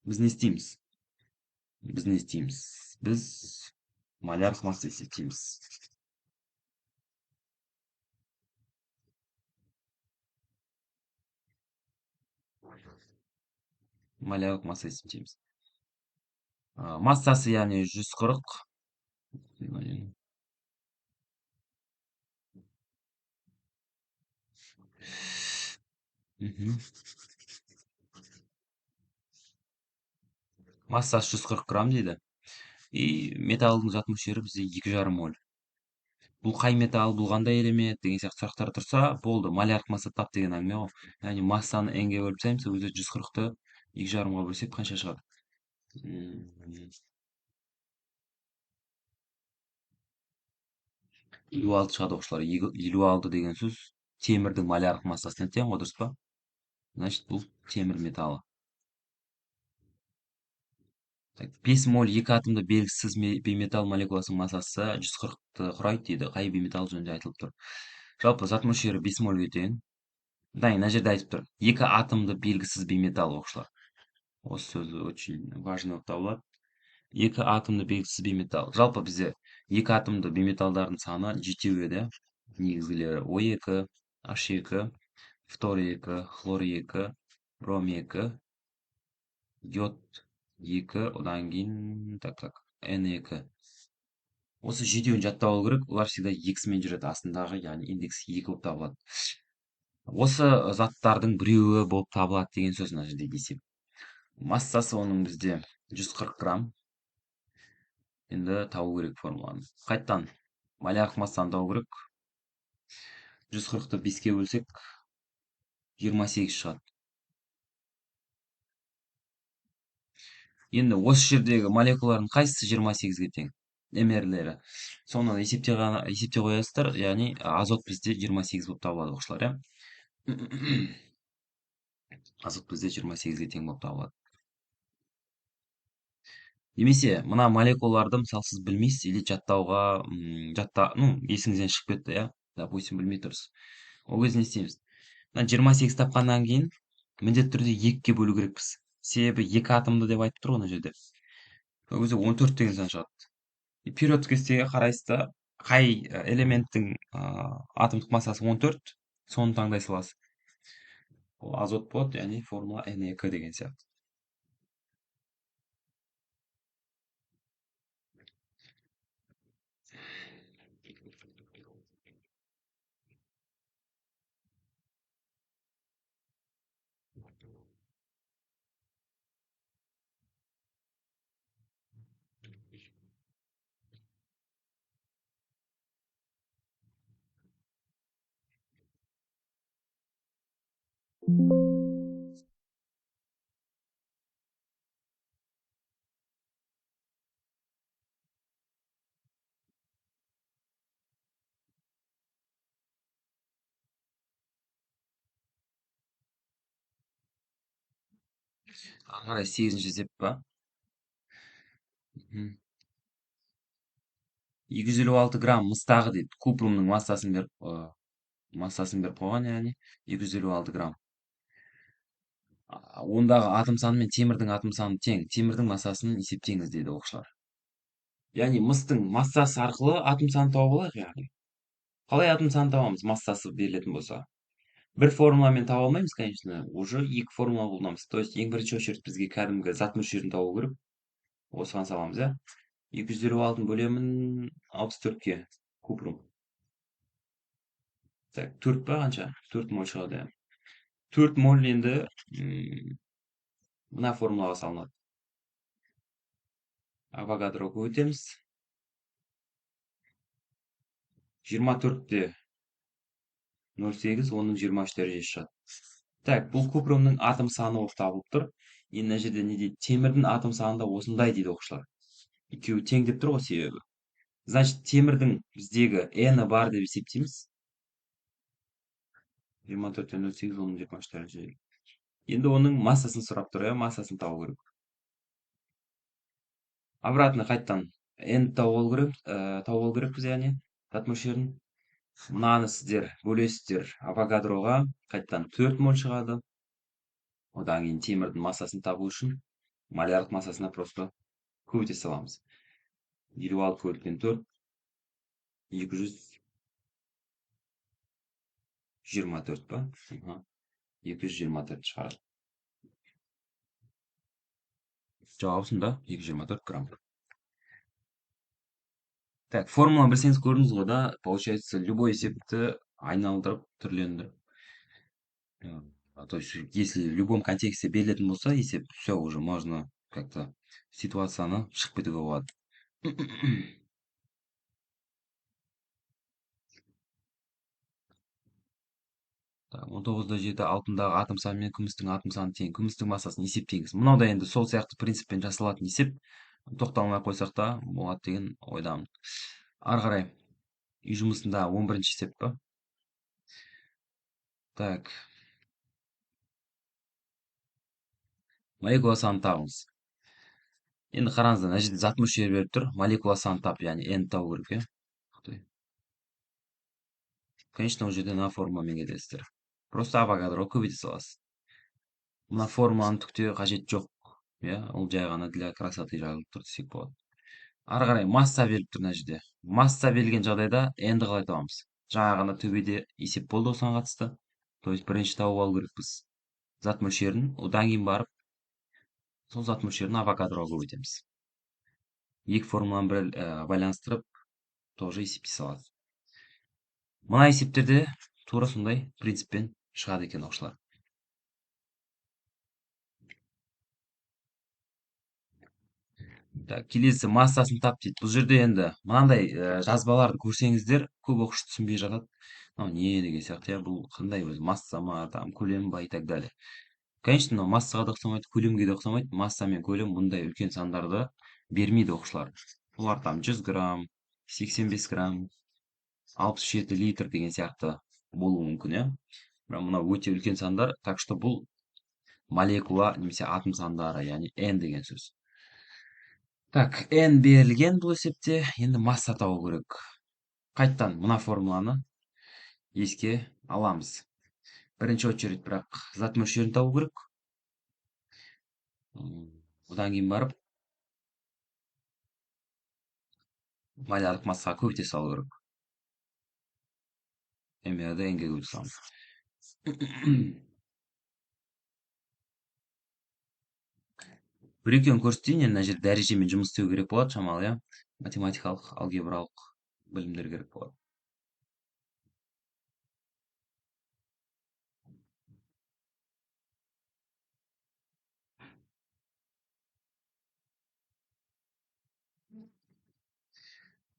біз не істейміз? Біз малярлық масса есептейміз. Малярлық масса есептейміз. Массасы яғни 140. Мгм. Массасы 140 грамм дейді. И металлдың зат мөлшері бізде 2,5 моль. Бұл қай металл, бұл қандай элемент деген сияқты сұрақтар тұрса, болды, малярлық масса тап деген әңгіме ғой. Яғни массаны n-ге бөліп тастаймыз, ол кезде 140-ты 2,5-ға бөлсек қанша шығады? Елу алты шығады оқушылар. Елу алты деген сөз темірдің малярлық массасына тең ғой, дұрыс па? Значит, бұл темір металы. Так, 5 моль 2 атомды белгісіз бейметалл молекуласының массасы 140-ты құрайды дейді. Қай бейметалл жөнінде айтылып тұр. Жалпы зат мөлшері 5 мольге тең. Да, мына жерде айтып тұр. 2 атомды белгісіз бейметалл оқушылар. Осы сөз очень важный болып табылады. 2 атомды белгісіз бейметалл. Жалпы бізде 2 атомды бейметаллдардың саны жетеу еді. Негізгілері O2, H2, фтор 2, хлор 2, бром 2, йод 2, одан кейін N2. Осы жетеуін жаттап алу керек. Олар всегда X-мен жүреді астындағы, яғни индекс 2 болып табылады. Осы заттардың біреуі болып табылады деген сөз мына жерде есеп. Массасы оның бізде 140 грамм. Енді табу керек формуланы. Қайттан малярлық массаны табу керек. 140-ты 5-ке бөлсек 28 шығады. Енді осы жердегі молекулалардың қайсысы 28-ге тең? Эмерлері. Соны есепте қоясыздар. Яғни азот бізде 28 болып табылады оқушылар, иә. Азот бізде 28-ге тең болып табылады. Немесе мына молекулаларды мысалы сіз білмейсіз или жаттауға есіңізден шығып кетті, иә. Допустим, білмей тұрсыз. Ол кезде не істейміз? Мына 28 тапқаннан кейін міндетті түрде 2-ге бөлу керекпіз. Себебі 2 атомды деп айтып тұр ғой мына жерде. Ол кезде 14 деген сан шығады. Периодтық кестеге қарайсыз да, қай элементтің атомдық массасы 14, соны таңдай саласыз. Ол азот болады, яғни формула N2 деген сияқты. Ары қарай 8-ші есеп па? 256 грамм мыстағы дейді. Купрумның массасын беріп қойған, яғни 256 грамм. Ондағы атом саны мен темірдің атом саны тең. Темірдің массасын есептеңіз дейді оқушылар. Яғни мыстың массасы арқылы атом санын тауып алайық, яғни. Қалай атом санын табамыз, массасы берілетін болса? Бір формуламен таба алмаймыз, конечно, уже 2 формула қолданамыз. То есть ең бірінші очередь бізге кәдімгі зат мөлшерін табу керек. Осыған саламыз, иә. 256-ны бөлемін 64-ке. Купрум. Так, 4 па қанша? 4 моль шығады, иә. 4 моль енді мына формулаға салынады. Авогадро көбейтеміз. 24-те 0,8, оның 23 дәрежесі шығады. Так, бұл купронның атом саны болып табылып тұр. Енді мына жерде не дейді? Темірдің атом саны да осындай дейді оқушылар. Екеуі тең деп тұр ғой себебі. Значит, темірдің біздегі n бар деп есептейміз. 24-те 0,8, оның 23 дәрежесі. Енді оның массасын сұрап тұр, иә, массасын табу керек. Обратно қайттан n тауып алу керекпіз, яғни зат мөлшерін. Мынаны сіздер бөлесіздер авогадроға, қайттан 4 моль шығады. Одан кейін темірдің массасын табу үшін малярлық массасына просто көбейте саламыз. 56 бөлінген 4, 224 па? 224 шығарады. Жауабысында 224 грамм. Так, формула білсеңіз көрдіңіз ғой да, получается, любой есепті айналдырып, түрлендіріп. То есть, если в любом контексте берілетін болса, есеп, все, уже можно как-то ситуацияны шығып кетуге болады. Так, 19-7 алтындағы атом саны мен күмістің атом саны тең. Күмістің массасын есептеңіз. Мынау да енді сол сияқты принциппен жасалатын есеп. Тоқталмай қойсақ та болады деген ойдамын. Ары қарай үй жұмысында 11-ші есеп па? Так. Молекула санын табыңыз. Енді қараңыздар, мына жерде зат мөлшері беріп тұр. Молекула санын тап, яғни n табу керек, иә. Конечно, ол жерде мына формуламен кетесіздер. Просто авогадро көбейте саласыз. Мына формуланың түкте қажет жоқ. Иә, ол жай ғана для красоты жазылып тұр десек болады. Ары қарай масса беріліп тұр мына жерде. Масса берілген жағдайда n-ді қалай табамыз? Жаңа ғана төбеде есеп болды осыған қатысты. То есть бірінші тауып алу керекпіз зат мөлшерін, одан кейін барып сол зат мөлшерін авогадроға көбейтеміз. Екі формуланы байланыстырып, тоже есептей салады. Мына есептерде тура сондай принциппен шығады екен оқушылар. Так, келесі массасын тап дейді. Бұл жерде енді мынандай жазбаларды көрсеңіздер, көп оқушы түсінбей жатады. Мынау не деген сияқты, иә, бұл қандай өзі масса ма, там көлем ба и так далее. Конечно, мынау массаға да ұқсамайды, көлемге де ұқсамайды. Масса мен көлем мұндай үлкен сандарды бермейді оқушылар. Олар там 100 грамм, 85 грамм, 67 литр деген сияқты болуы мүмкін, иә. Бірақ мынау өте үлкен сандар, так что бұл молекула немесе атом сандары, яғни n деген сөз. Так, n берілген бұл есепте, енді масса табу керек. Қайттан мына формуланы еске аламыз. Бірінші очередь бірақ зат мөлшерін табу керек. Одан кейін барып малярлық массаға көбейте салу керек. mr'ді n-ге көбейте саламыз. Бір екеуін көрсетейін, енді мына жерде дәрежемен жұмыс істеу керек болады шамалы, иә. Математикалық, алгебралық білімдер керек болады.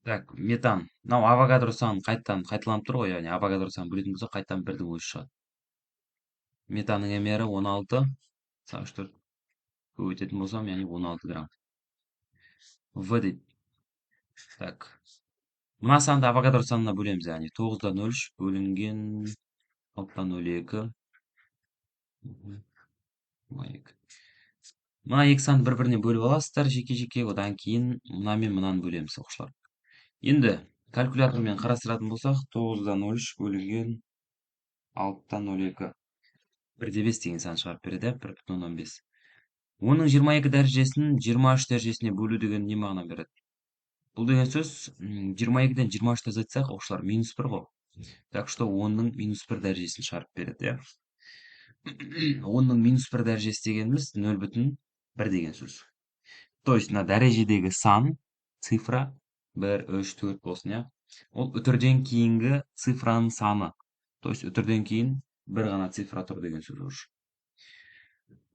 Так, метан. Мынау авогадро саны қайталанып тұр ғой, яғни авогадро санын бөлетін болса, қайттан бірдің өзі шығады. Метанның мрі 16, сағыз 4 көбейтетін болсам, яғни 16 грамм. В дейді. Так. Мына санды авогадро санына бөлеміз, яғни 9-да 0,3 бөлінген 6-да 0,2. Мына екі санды бір-біріне бөліп аласыздар жеке-жеке, одан кейін мына мен мынаны бөлеміз оқушылар. Енді калькулятормен қарастыратын болсақ, 9-да 0,3 бөлінген 6-да 0,2. 1,5 деген сан шығарып береді, 1,5. Оның 22 дәрежесін 23 дәрежесіне бөлу деген не мағына береді? Бұл деген сөз 22-ден 23-ті азайтсақ, оқушылар минус 1 ғой. Так что 10-ның минус 1 дәрежесін шығарып береді, иә. 10-ның минус 1 дәрежесі дегеніміз 0,1 деген сөз. То есть мына дәрежедегі сан, цифра 1, 3, 4 болсын, иә. Ол үтірден кейінгі цифраның саны. То есть үтірден кейін бір ғана цифра тұр деген сөз уже.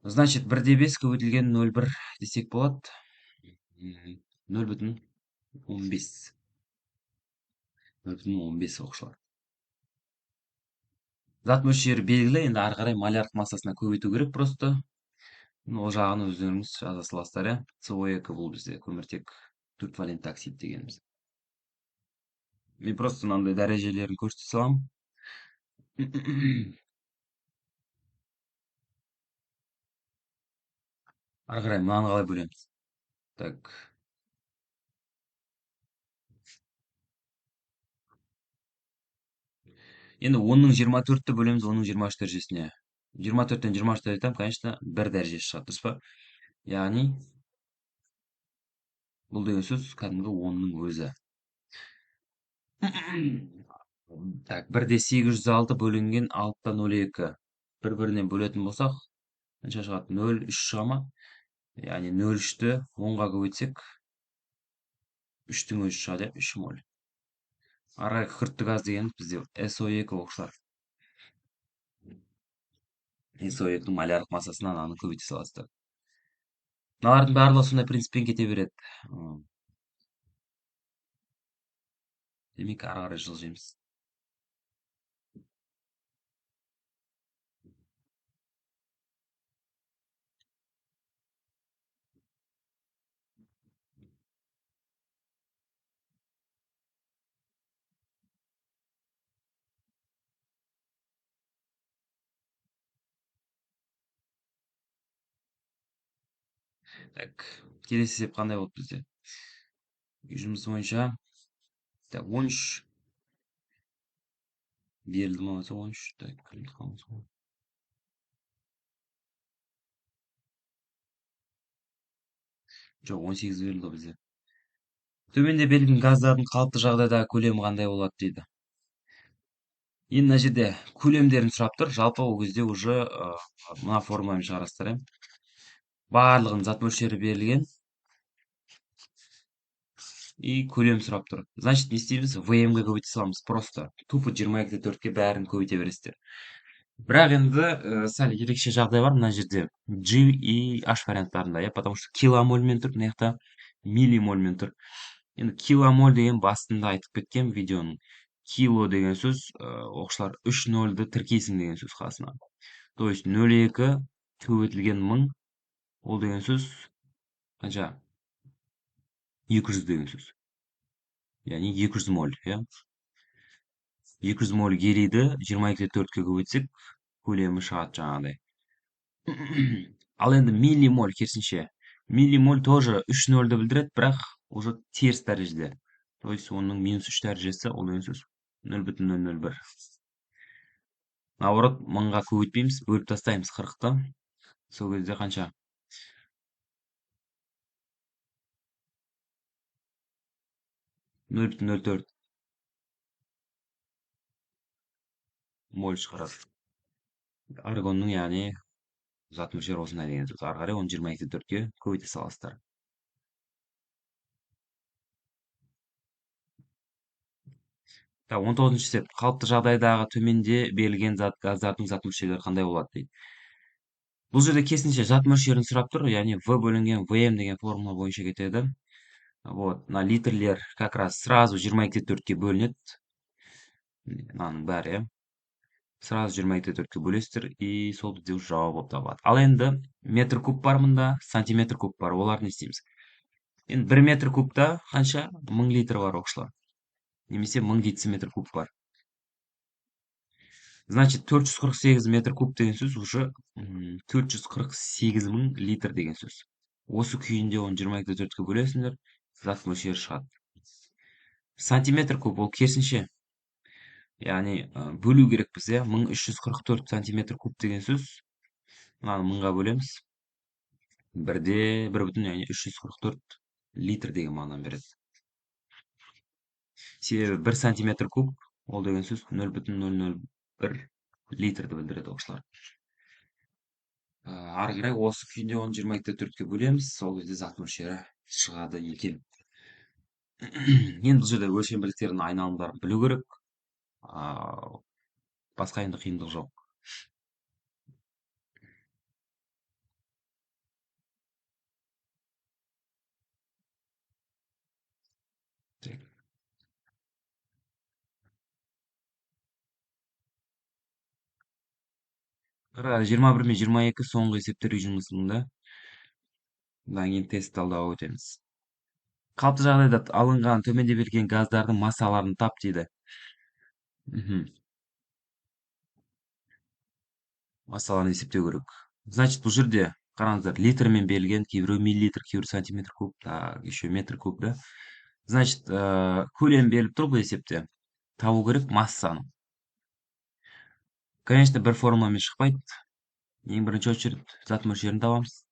Значит, 1,5 көбейтілген 0,1 десек болады. 0,15. 0,15 оқушылар. Зат мөлшері белгілі, енді ары қарай малярдық массасына көбейту керек просто. Ол жағын өздеріңіз жаза саласыздар, иә. СО2 бұл бізде көміртек 4 валентті оксид дегеніміз. Мен просто мынандай дәрежелерін көрсете саламын. Ары қарай мынаны қалай бөлеміз? Так. Енді 10-ның 24-ті бөлеміз 10-ның 23 дәрежесіне. 24-тен 23-ті айтамын, конечно, 1 дәрежесі шығады, дұрыс па? Яғни, бұл деген сөз кәдімгі 10-ның өзі. Так, 1-де 806 бөлінген 6-та 0,2. Бір-бірінен бөлетін болсақ, қанша шығады? 0,3 шыға ма? Яғни 0,3-ті 10-ға көбейтсек, 3-тің өзі шығады, 3 моль. Ары қарай күкіртті газ дегеніміз бізде СО2 оқушылар. СО2-ның малярлық массасына мынаны көбейте саласыздар. Мыналардың барлығы сондай принциппен кете береді. Демек, ары қарай жылжимыз. Так, келесі есеп қандай болды бізде? Жұмыс бойынша. Так, 13 берілді ма болса 13. Так, жоқ, 18 берілді бізде. Төменде берілген газдардың қалыпты жағдайдағы көлемі қандай болады дейді. Енді мына жерде көлемдерін сұрап тұр. Жалпы ол кезде уже мына формуламен шығарасыздар, иә. Барлығының зат мөлшері берілген. И көлем сұрап тұр. Значит, не істейміз? ВМ-ге көбейте саламыз. Просто тупо 22-де 4-ке бәрін көбейте бересіздер. Бірақ енді сәл ерекше жағдай бар мына жерде. G и H варианттарында, иә, потому что киломольмен тұр, мына жақта миллимольмен тұр. Енді киломоль деген басында айтып кеткен видеоның. Кило деген сөз, оқушылар 3 нольді тіркейсің деген сөз қасына. То есть 0,2 көбейтілген 1000, ол деген сөз қанша? 200 деген сөз. Яғни 200 моль, иә. 200 моль гелийді 22-де 4-ке көбейтсек, көлемі шығады жаңағыдай. Ал енді миллимоль керісінше. Миллимоль тоже 3 нольді білдіреді, бірақ уже теріс дәрежеде. То есть оның -3 дәрежесі, ол деген сөз 0,001. Наоборот, 1000-ға көбейтпейміз, бөліп тастаймыз 40-ты. Сол кезде қанша? 0,04 моль шығарады. Аргонның, яғни зат мөлшері осындай деген сөз. Ары қарай оны 22-де 4-ке көбейте саласыздар. Так, 19-ші есеп. Қалыпты жағдайдағы төменде берілген газдардың зат мөлшерлері қандай болады дейді. Бұл жерде керісінше зат мөлшерін сұрап тұр, яғни В бөлінген ВМ деген формула бойынша кетеді. Вот, мына литрлер как раз сразу 22-де 4-ке бөлінеді. Мынаның бәрі, иә. Сразу 22-де 4-ке бөлесіздер, и сол бізде уже жауап болып табылады. Ал енді метр куб бар мында, сантиметр куб бар. Оларды не істейміз? Енді 1 метр кубта қанша? 1000 литр бар оқушылар. Немесе 1000 дециметр куб бар. Значит, 448 метр куб деген сөз уже 448 мың литр деген сөз. Осы күйінде оны 22-де 4-ке бөлесіңдер, зат мөлшері шығады. Сантиметр куб ол керісінше. Яғни бөлу керекпіз, иә. 1344 сантиметр куб деген сөз. Мынаны 1000-ға бөлеміз. 1-де 1 яғни 344 литр деген мағынаны береді. Себебі 1 сантиметр куб ол деген сөз 0,001 литрді білдіреді оқушылар. Ары қарай осы күйінде оны 22-де 4-ке бөлеміз, сол кезде зат мөлшері шығады екен. Енді бұл жерде өлшем бірліктерінің айналымдарын білу керек. Басқа енді қиындық жоқ. жиырма бір мен жиырма екі соңғы есептер жұмысында. Одан кейін тест талдауға өтеміз. Қалыпты жағдайда алынған төменде берілген газдардың массаларын тап дейді. Мгм. Массаларын есептеу керек. Значит, бұл жерде қараңыздар, литрмен берілген, кейбіреу миллилитр, кейбіреу сантиметр куб, еще метр куб, да? Значит, көлем беріліп тұр бұл есепте. Табу керек массаны. Конечно, бір формуламен шықпайды. Ең бірінші очередь зат мөлшерін табамыз.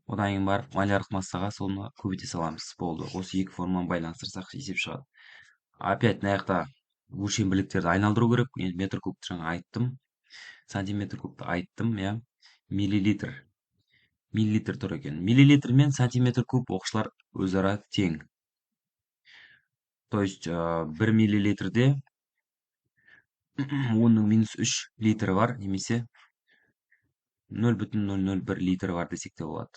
Одан кейін барып малярлық массаға соны көбейте саламыз. Болды. Осы екі формуланы байланыстырсақ есеп шығады. Опять мына жақта өлшем бірліктерді айналдыру керек. Енді метр кубты жаңа айттым. Сантиметр кубты айттым, иә. Миллилитр. Миллилитр тұр екен. Миллилитр мен сантиметр куб оқышлар өзара тең. То есть, 1 миллилитрде 10-ның минус 3 литрі бар, немесе 0,001 литрі бар десек те болады.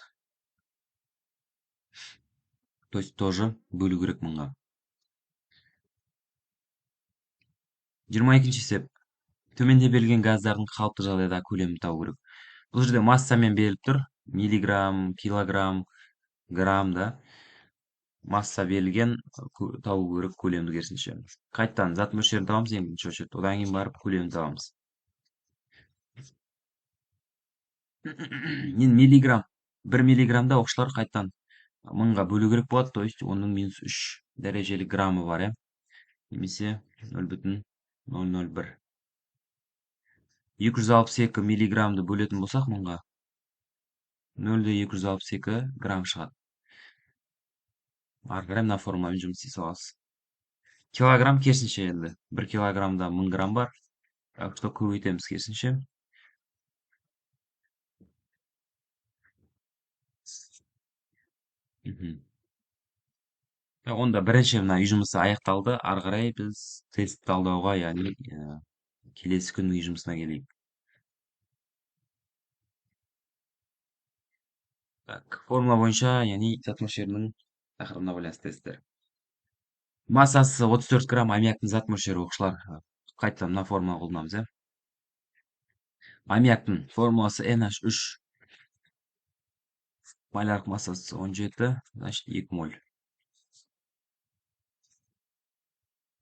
То есть, тоже бөлу керек мыңға. 22-ші есеп. Төменде берілген газдардың қалыпты жағдайда көлемін табу керек. Бұл жерде массамен беріліп тұр. Миллиграмм, килограмм, грамм, да. Масса берілген, табу керек көлемді керісінше. Қайттан зат мөлшерін табамыз ең бірінші очередь. Одан кейін барып көлемін табамыз. Енді миллиграмм. 1 миллиграммда оқышлар қайттан мыңға бөлу керек болады. То есть 10-ның минус 3 дәрежелі граммы бар, иә. Немесе 0,001. 262 миллиграммды бөлетін болсақ мыңға 0,262 грамм шығады. Ары қарай мына формуламен жұмыс істей саласыз. Килограмм керісінше енді. 1 килограммда 1000 грамм бар. Так что көбейтеміз керісінше. Онда бірінші мына үй жұмысы аяқталды. Ары қарай біз тест талдауға, яғни келесі күннің үй жұмысына келейік. Так, формула бойынша, яғни зат мөлшерінің тақырыбына байланысты тесттер. Массасы 34 грамм аммиактың зат мөлшері оқушылар. Қайтадан мына формула қолданамыз, иә. Аммиактың формуласы NH3. Малярлық массасы 17, значит 2 моль.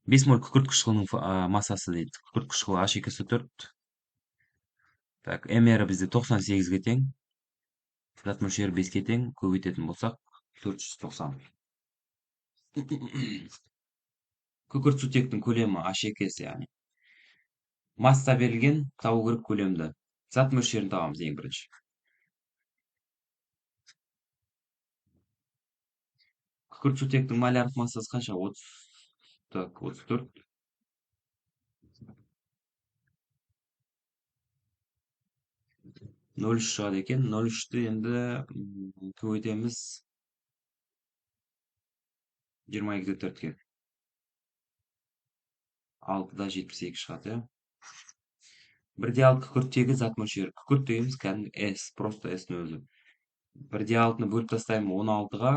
5 моль күкірт қышқылының массасы дейді. Күкірт қышқылы H2SO4. Так, MR бізде 98-ге тең. Зат мөлшері 5-ке тең. Көбейтетін болсақ 490. Күкірт сутектің көлемі H2S, яғни. Масса берілген, табу керек көлемді. Зат мөлшерін табамыз ең бірінші. Күкірт сутектің малярлық массасы қанша? 34. 0,3 шығады екен. 0,3-ті енді көбейтеміз 22-де 4-ке. 6-да 72 шығады, иә. 1/6 күкірттегі зат мөлшері. Күкірт дегеніміз кәдімгі S, просто S-ні өзі. 1/6-ны бөліп тастаймын 16-ға.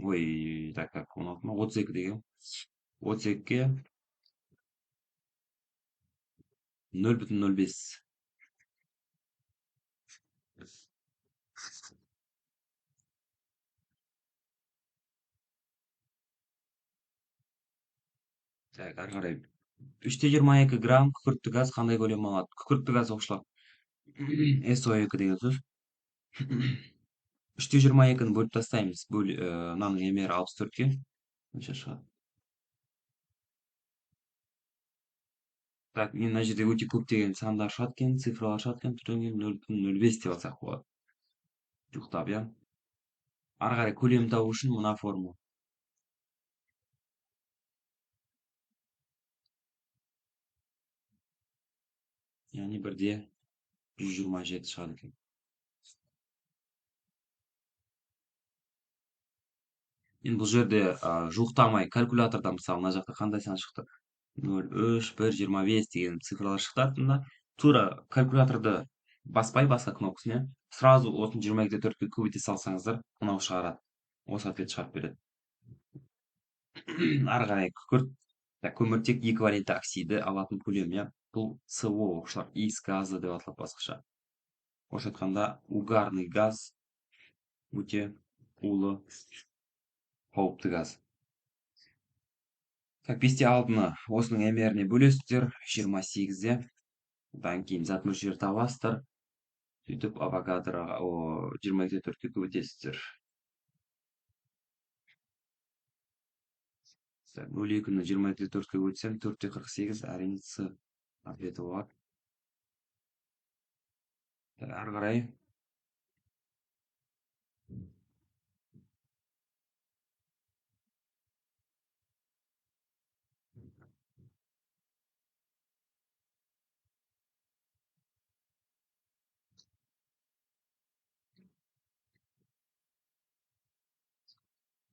Ой, так, 16-ма 32 деген. 32-ке 0,05. Так, ары қарай. 3,22 грамм күкіртті газ қандай көлем алады? Күкіртті газ оқшылап. SO2 деген сөз. 3,22-ні бөліп тастаймыз. Мынаның емері 64-ке. Қанша шығады? Так, мен мына жерде өте көптеген сандар шығады екен, цифралар шығады екен, түрден кейін 0,05 деп алсақ болады. Жұқтап, иә. Ары қарай көлем табу үшін мына формула. Яғни 1-де 127 шығады екен. Енді бұл жерде жуықтамай калькуляторда мысалы мына жақта қандай сан шықты? 0,3, 1, 25 деген цифралар шықты артында. Тура калькуляторды баспай басқа кнопкасын, иә. Сразу осыны 22-де 4-ке көбейте салсаңыздар, мынау шығарады. Осы ответ шығарып береді. Ары қарай күкірт, көміртек эквиваленті оксиді алатын көлем, иә. бұл СО оқушылар, иіс газы деп аталады басқаша. орысша айтқанда угарный газ өте улы қауіпті газ. Так, 5/6-ны осының мріне бөлесіздер 28-де. Одан кейін зат мөлшері табасыздар. Сөйтіп авогадроға 22/4-ке көбейтесіздер. 0,2-ні 22/4-ке көбейтсем 4/48, әрине С ответі болады. Ары қарай.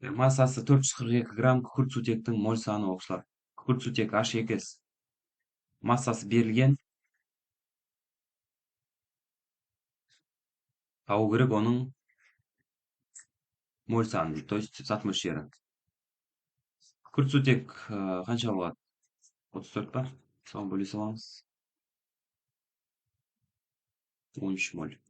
Массасы 442 грамм күкіртсутектің моль саны оқушылар. Күкіртсутек H2S массасы берілген. Тауы керек оның моль саны, то есть зат мөлшері. Күкіртсутек қанша болады? 34 па? Соған бөле саламыз. 13 моль.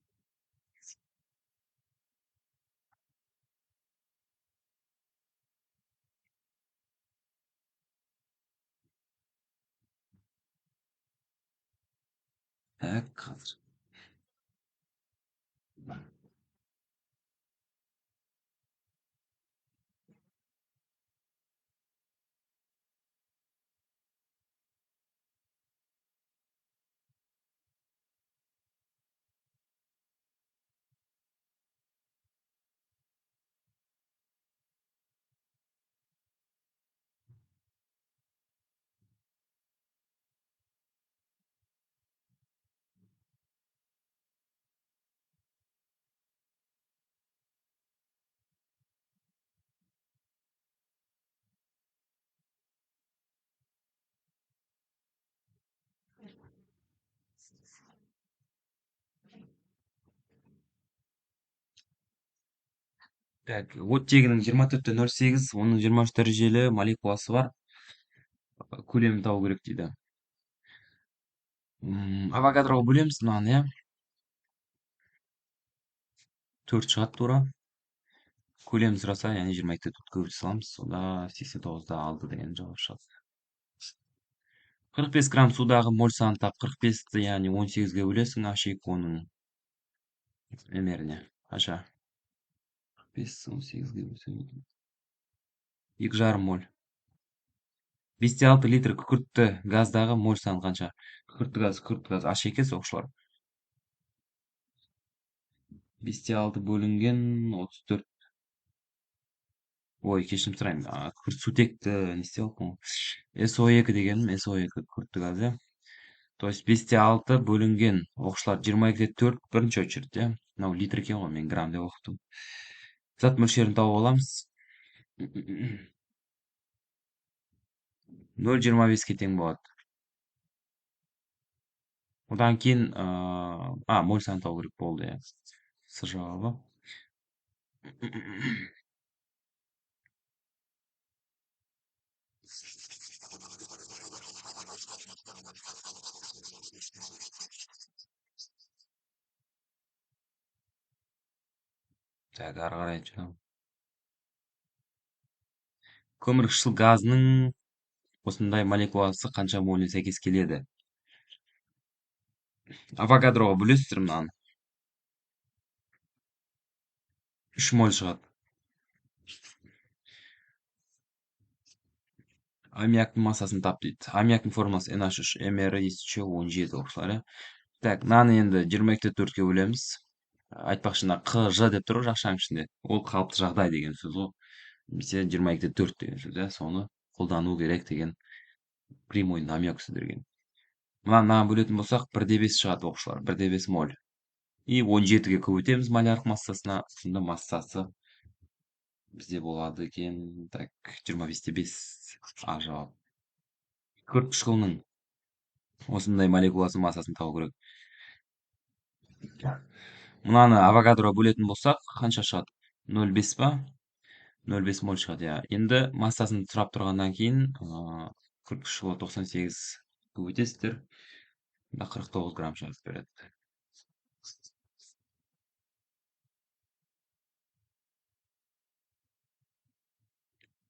Так, қазір. Так, оттегінің 24/08, оның 23 дәрежелі молекуласы бар. Көлемін табу керек дейді. Авогадроға бөлеміз мынаны, иә. 4 шығады тура. Көлемін сұраса, яғни 22/4-ке көбейте саламыз. Сонда 89/6 деген жауап шығады. 45 грамм судағы моль санын тап. 45-ті, яғни 18-ге бөлесің, H2 оның мріне. Қанша? 45 18-ге бөлсең 2,5 моль. 5/6 литр күкіртті газдағы моль саны қанша? Күкіртті газ H2S оқушылар. 5/6 бөлінген 34. Ой, кешірім сұраймын. Күкіртсутекті не істеп алыппын ғой. SO2 дегенім SO2 күкіртті газ, иә. То есть 5/6 бөлінген оқушылар 22/4 бірінші очередь, иә. Мынау литр екен ғой, мен грамм деп оқыптым. Зат мөлшерін тауып аламыз. 0,25-ке тең болады. Одан кейін моль санын табу керек болды, иә. С жауабы. Так, ары қарай жаңағы. Көмірқышқыл газының осындай молекуласы қанша моліне сәйкес келеді? Авогадроға бөлесіздер мынаны. 3 моль шығады. Аммиактың массасын тап дейді. Аммиактың формуласы NH3, мр есе 17 оқушылар, иә. Так, мынаны енді 22/4-ке бөлеміз. Айтпақшы, мына қ, деп тұр ғой жақшаның ішінде. Ол қалыпты жағдай деген сөз ғой. Немесе 22/4 деген сөз, иә. Соны қолдану керек деген прямой намек берген. Мынаны бөлетін болсақ, 1/5 шығады оқушылар. 1/5 моль. И 17-ге көбейтеміз малярлық массасына. Сонда массасы бізде болады екен. Так, 25/5 А жауап. Күкірт қышқылының осындай молекуласы массасын табу керек. Мынаны авогадроға бөлетін болсақ, қанша шығады? 0,5 па? 0,5 моль шығады, иә. Енді массасын сұрап тұрғаннан кейін, күкірт қышқылы 98 көбейтесіздер. Мында 49 грамм шығарып береді.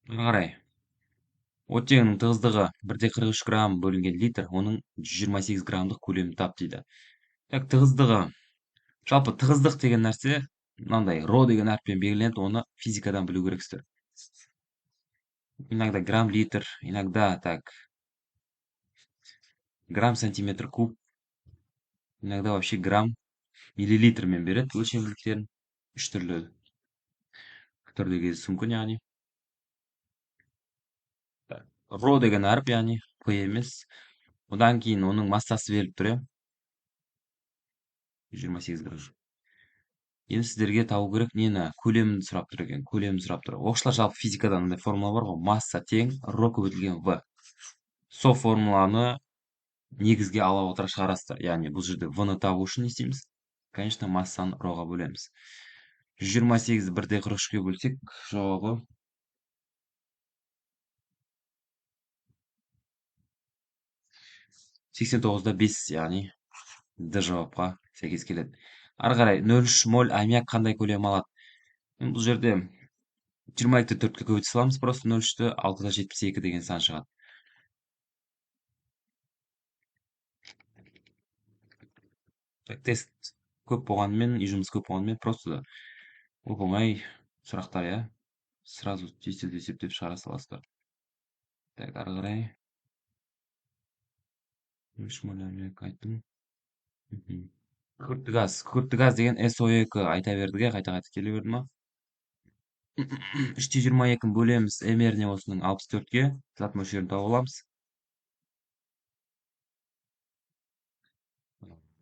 Ары қарай. Оттегінің тығыздығы 1,43 грамм бөлінген литр, оның 128 граммдық көлемін тап дейді. Так, тығыздығы. Жалпы тығыздық деген нәрсе мынандай ро деген әріппен белгіленеді, оны физикадан білу керексіздер. Иногда грамм литр, иногда так грамм сантиметр куб, иногда вообще грамм миллилитрмен береді өлшемдіктерін. Үш түрлі түрде кездесуі мүмкін, яғни ро деген әріп, яғни п емес. Одан кейін оның массасы беріліп тұр, 28 грамм. Енді сіздерге табу керек нені? Көлемін сұрап тұр екен. Көлемін сұрап тұр. Оқушылар жалпы физикадан мындай формула бар ғой. Масса тең ро көбейтілген в. Сол формуланы негізге ала отыра шығарасыздар. Яғни бұл жерде в-ны табу үшін не істейміз? Конечно, массаны роға бөлеміз. 128-ді 1,43-ке бөлсек, жауабы 89-да 5, яғни д жауапқа сәйкес келеді. Ары қарай 0,3 моль аммиак қандай көлем алады? Бұл жерде 22-ті 4-ке көбейте саламыз, просто 0,3-ті 6-да 72 деген сан шығады. Тест көп болғанымен, үй жұмысы көп болғанымен, просто оп оңай сұрақтар, иә. Сразу тез-тез есептеп шығара саласыздар. Так, ары қарай. 0,3 моль аммиак айттым. Күкіртті газ. Күкіртті газ деген SO2 айта бердіге, қайта-қайта келе берді ма? 322-ні бөлеміз мрне осының 64-ге, зат мөлшерін тауып аламыз.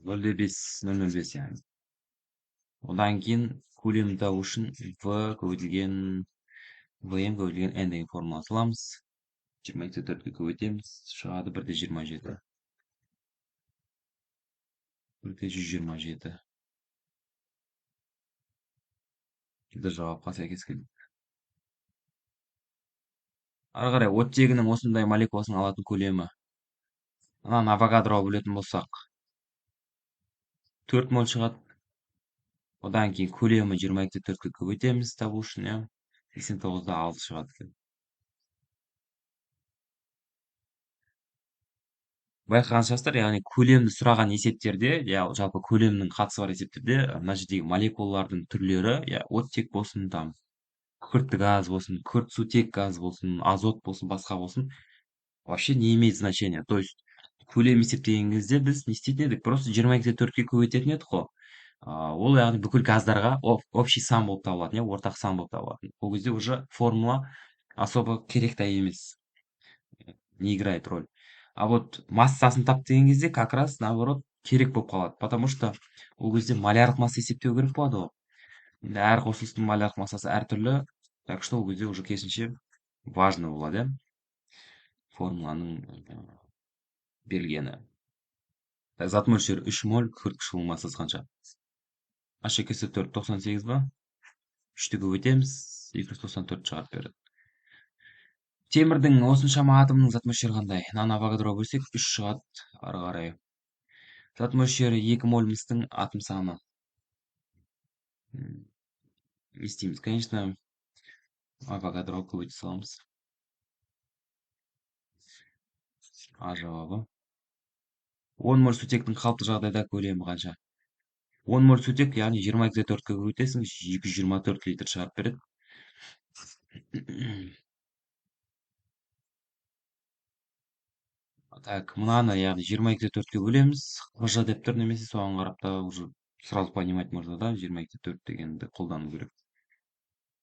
0,5, 0,05 яғни. Одан кейін көлемін табу үшін v көбейтілген vm көбейтілген n деген формула саламыз. 22-ті 4-ке көбейтеміз, шығады 1,27. 1,127. Д жауапқа сәйкес келді. Ары қарай оттегінің осындай молекуласын алатын көлемі. Мынаны авогадроға бөлетін болсақ, 4 моль шығады. Одан кейін көлемі 22-ті 4-ке көбейтеміз табу үшін, 89-да 6 шығады екен. Байқаған шығарсыздар, яғни көлемді сұраған есептерде, жалпы көлемнің қатысы бар есептерде, мына жердегі молекулалардың түрлері, оттек болсын, там күкіртті газ болсын, күкіртсутек газ болсын, азот болсын, басқа болсын, вообще не имеет значения. То есть көлем есептеген кезде біз не істейтін едік? Просто 22-ті 4-ке көбейтетін едік қой. Ол яғни бүкіл газдарға общий сан болып табылатын, ортақ сан болып табылатын. Ол кезде уже формула особо керек та емес. Не играет роль. А вот массасын тап деген кезде как раз наоборот керек болып қалады. Потому что ол кезде малярлық масса есептеу керек болады ғой. Енді әр қосылыстың малярлық массасы әртүрлі. Так что ол кезде уже керісінше важно болады, формуланың берілгені. Зат мөлшері 3 моль, күкірт қышқылының массасы қанша? H екісі 4, 98 ба? 3-ті көбейтеміз, 294 шығарып береді. Темірдің осыншама атомның зат мөлшері қандай? Мынаны авогадроға бөлсек 3 шығады, ары қарай. Зат мөлшері 2 моль мыстың атом саны. Не істейміз? Конечно, авогадроға көбейте саламыз. А жауабы 10 моль сутектің қалыпты жағдайда көлемі қанша? 10 моль сутек, яғни 22-ті 4-ке көбейтесің, 224 литр шығарып береді. Так, мынаны, яғни 22-ті 4-ке бөлеміз. Қожа деп тұр, немесе соған қарап та уже сразу понимать можно, да, 22-ті 4 дегенді қолдану керек.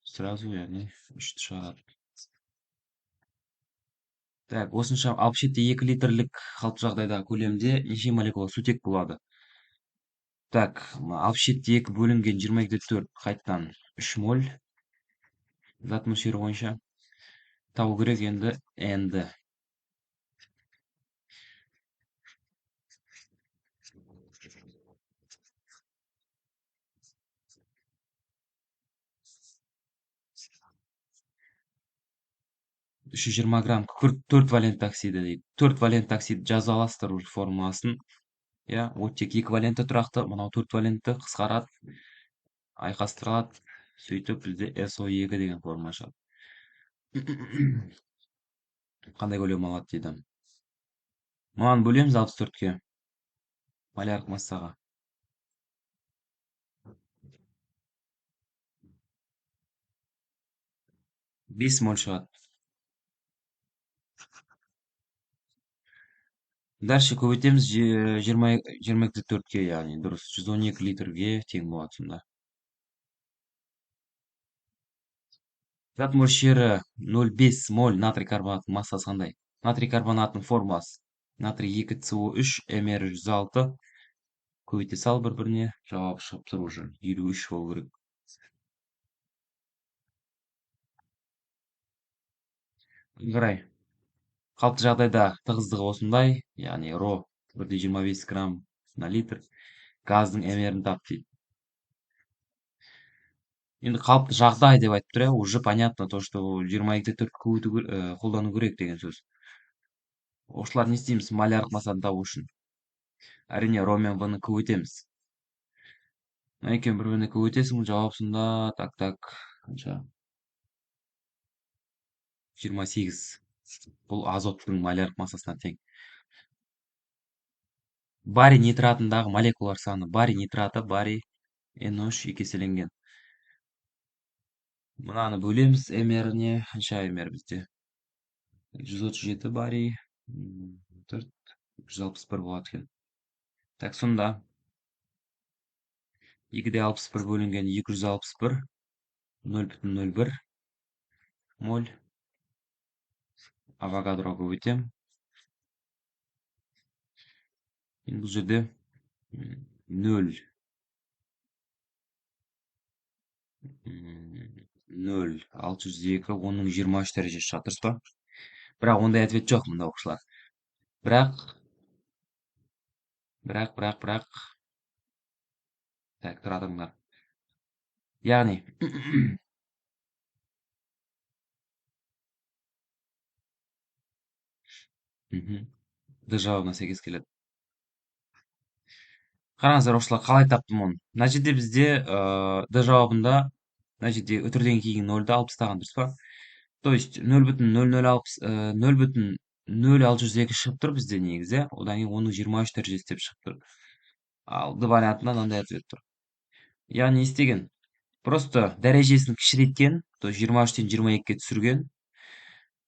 Сразу, яғни 3-ті шығарады. Так, осынша 67-те 2 литрлік қалыпты жағдайдағы көлемде неше молекула сутек болады? Так, 67-те 2 бөлінген 22-те 4 қайтадан 3 моль. Зат мөлшері бойынша табу керек енді n-ді. 320 грамм күкірт 4 валентті оксиді дейді. 4 валентті оксид жазып аласыздар уже формуласын. Иә, оттек 2 валентті тұрақты, мынау 4 валентті қысқарады, айқастырылады. Сөйтіп бізде SO2 деген формула шығады. Қандай көлем алады дейді. Мынаны бөлеміз 64-ке. Малярлық массаға. 5 моль шығады. Дальше көбейтеміз 22-4-ке, яғни дұрыс 112 литрге тең болады сонда. Зат мөлшері 0,5 моль натрий карбонатының массасы қандай? Натрий карбонатының формуласы. Натрий 2CO3 мр 106. Көбейте сал бір-біріне, жауап шығып тұр уже. 53 болу керек. Қарай. Қалыпты жағдайда тығыздығы осындай, яғни ро 1,25 грамм на литр. Газдың мрін тап дейді. Енді қалыпты жағдай деп айтып тұр, уже понятно то, что 22-4 қолдану керек деген сөз. Осылар не істейміз? Малярлық массаны табу үшін. Әрине, ро мен в-ны көбейтеміз. Мына екеуін бір-біріне көбейтесің, жауап сонда так қанша? 28. Бұл азоттың малярлық массасына тең. Барий нитратындағы молекулалар саны. Барий нитраты, барий NO3 екі еселенген. Мынаны бөлеміз мріне. Қанша мр бізде? 137 барий. 4, 161 болады екен. Так, сонда 2-де 61 бөлінген 261, 0,01 моль. Авогадро көбейтем. Енді бұл жерде 0, 602, оның 23 дәрежесі шығады, дұрыс па? Бірақ ондай ответ жоқ мында оқушылар. Бірақ. Так, тұрадыңдар. Яғни. Д жауабына сәйкес келеді. Қараңыздар оқушылар, қалай таптым оны? Мына жерде бізде Д жауабында мына жерде үтірден кейін 0-ді алып тастаған, дұрыс па? То есть 0,0602 шығып тұр бізде негізі. Одан кейін оның 23 дәрежесі деп шығып тұр. Ал Д вариантында мынандай ответ тұр. Яғни не істеген? Просто дәрежесін кішірейткен, то есть 23-тен 22-ге түсірген.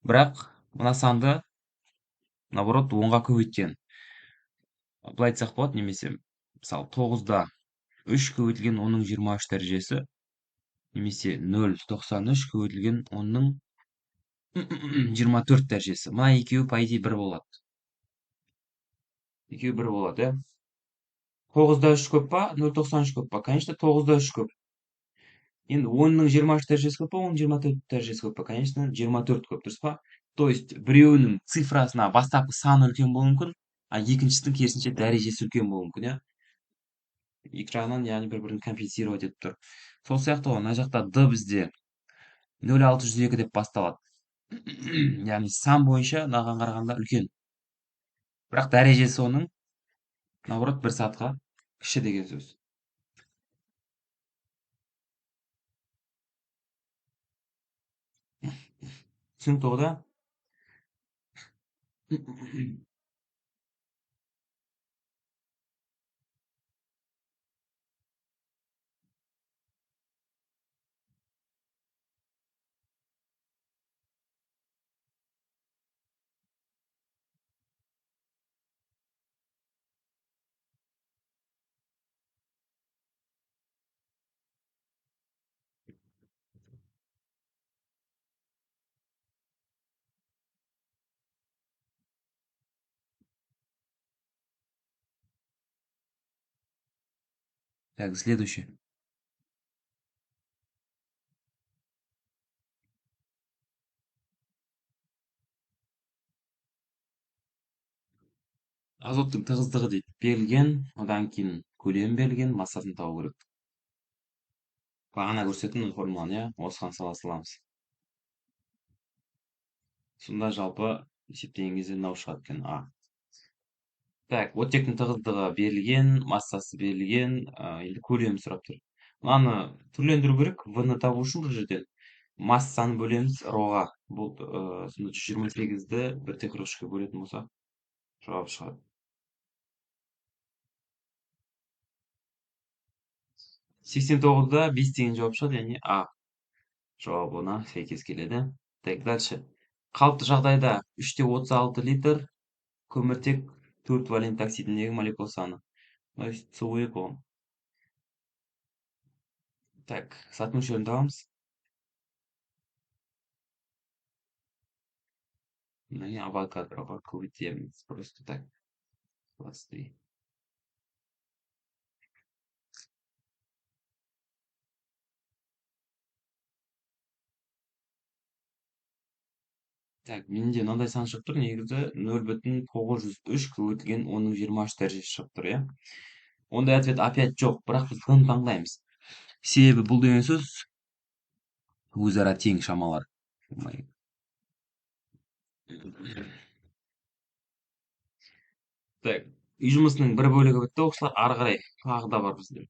Бірақ мына санды наоборот 10-ға көбейткен. Былай айтсақ болады, немесе мысалы 9-да 3 көбейтілген 10-ның 23 дәрежесі, немесе 0,93 көбейтілген 10-ның 24 дәрежесі. Мына екеуі по идее бір болады. Екеуі бір болады, ә? 9-да 3 көп па, 0,93 көп па? Конечно, 9-да 3 көп. Енді 10-ның 23 дәрежесі көп па, 10-ның 24 дәрежесі көп па? Конечно, 24 көп, дұрыс па? То есть біреуінің цифрасына бастапқы саны үлкен болуы мүмкін, а екіншісінің керісінше дәрежесі үлкен болуы мүмкін, иә? Екі жағынан, яғни бір-бірін компенсировать етіп тұр. Сол сияқты ғой, мына жақта Д бізде 0,602 деп басталады. Яғни сан бойынша мынаған қарағанда үлкен. Бірақ дәрежесі оның наоборот бір сатыға кіші деген сөз. Түсінікті ғой да? Так, следующий. Азоттың тығыздығы дейді. Берілген, одан кейін көлем берілген, массасын табу керек. Бағана көрсеттім формуланы, иә? Осыған сала саламыз. Сонда жалпы есептеген кезде мынау шығады екен А. Так, оттектің тығыздығы берілген, массасы берілген, енді көлемі сұрап тұр. Мынаны түрлендіру керек. В-ны табу үшін бұл жерден массаны бөлеміз роға. Бұл сонда 128-ді 1/43-ке бөлетін болсақ, жауап шығады. 89-да 5 деген жауап шығады, яғни А жауабына сәйкес келеді. Так, дальше. Қалыпты жағдайда 3-36 литр көміртек 4 валентті оксидіндегі молекула саны. То есть СО2 оған. Так, зат мөлшерін табамыз. Авогадроға көбейтеміз. Просто так. 23. Так, менде мынандай сан шығып тұр. Негізі 0,903 көбейтілген 10-23 дәрежесі шығып тұр, иә. Ондай ответ опять жоқ, бірақ біз ғын таңдаймыз. Себебі бұл деген сөз өзара тең шамалар. Так, үй жұмысының бір бөлігі бітті, оқушылар ары қарай тағы да бар бізде.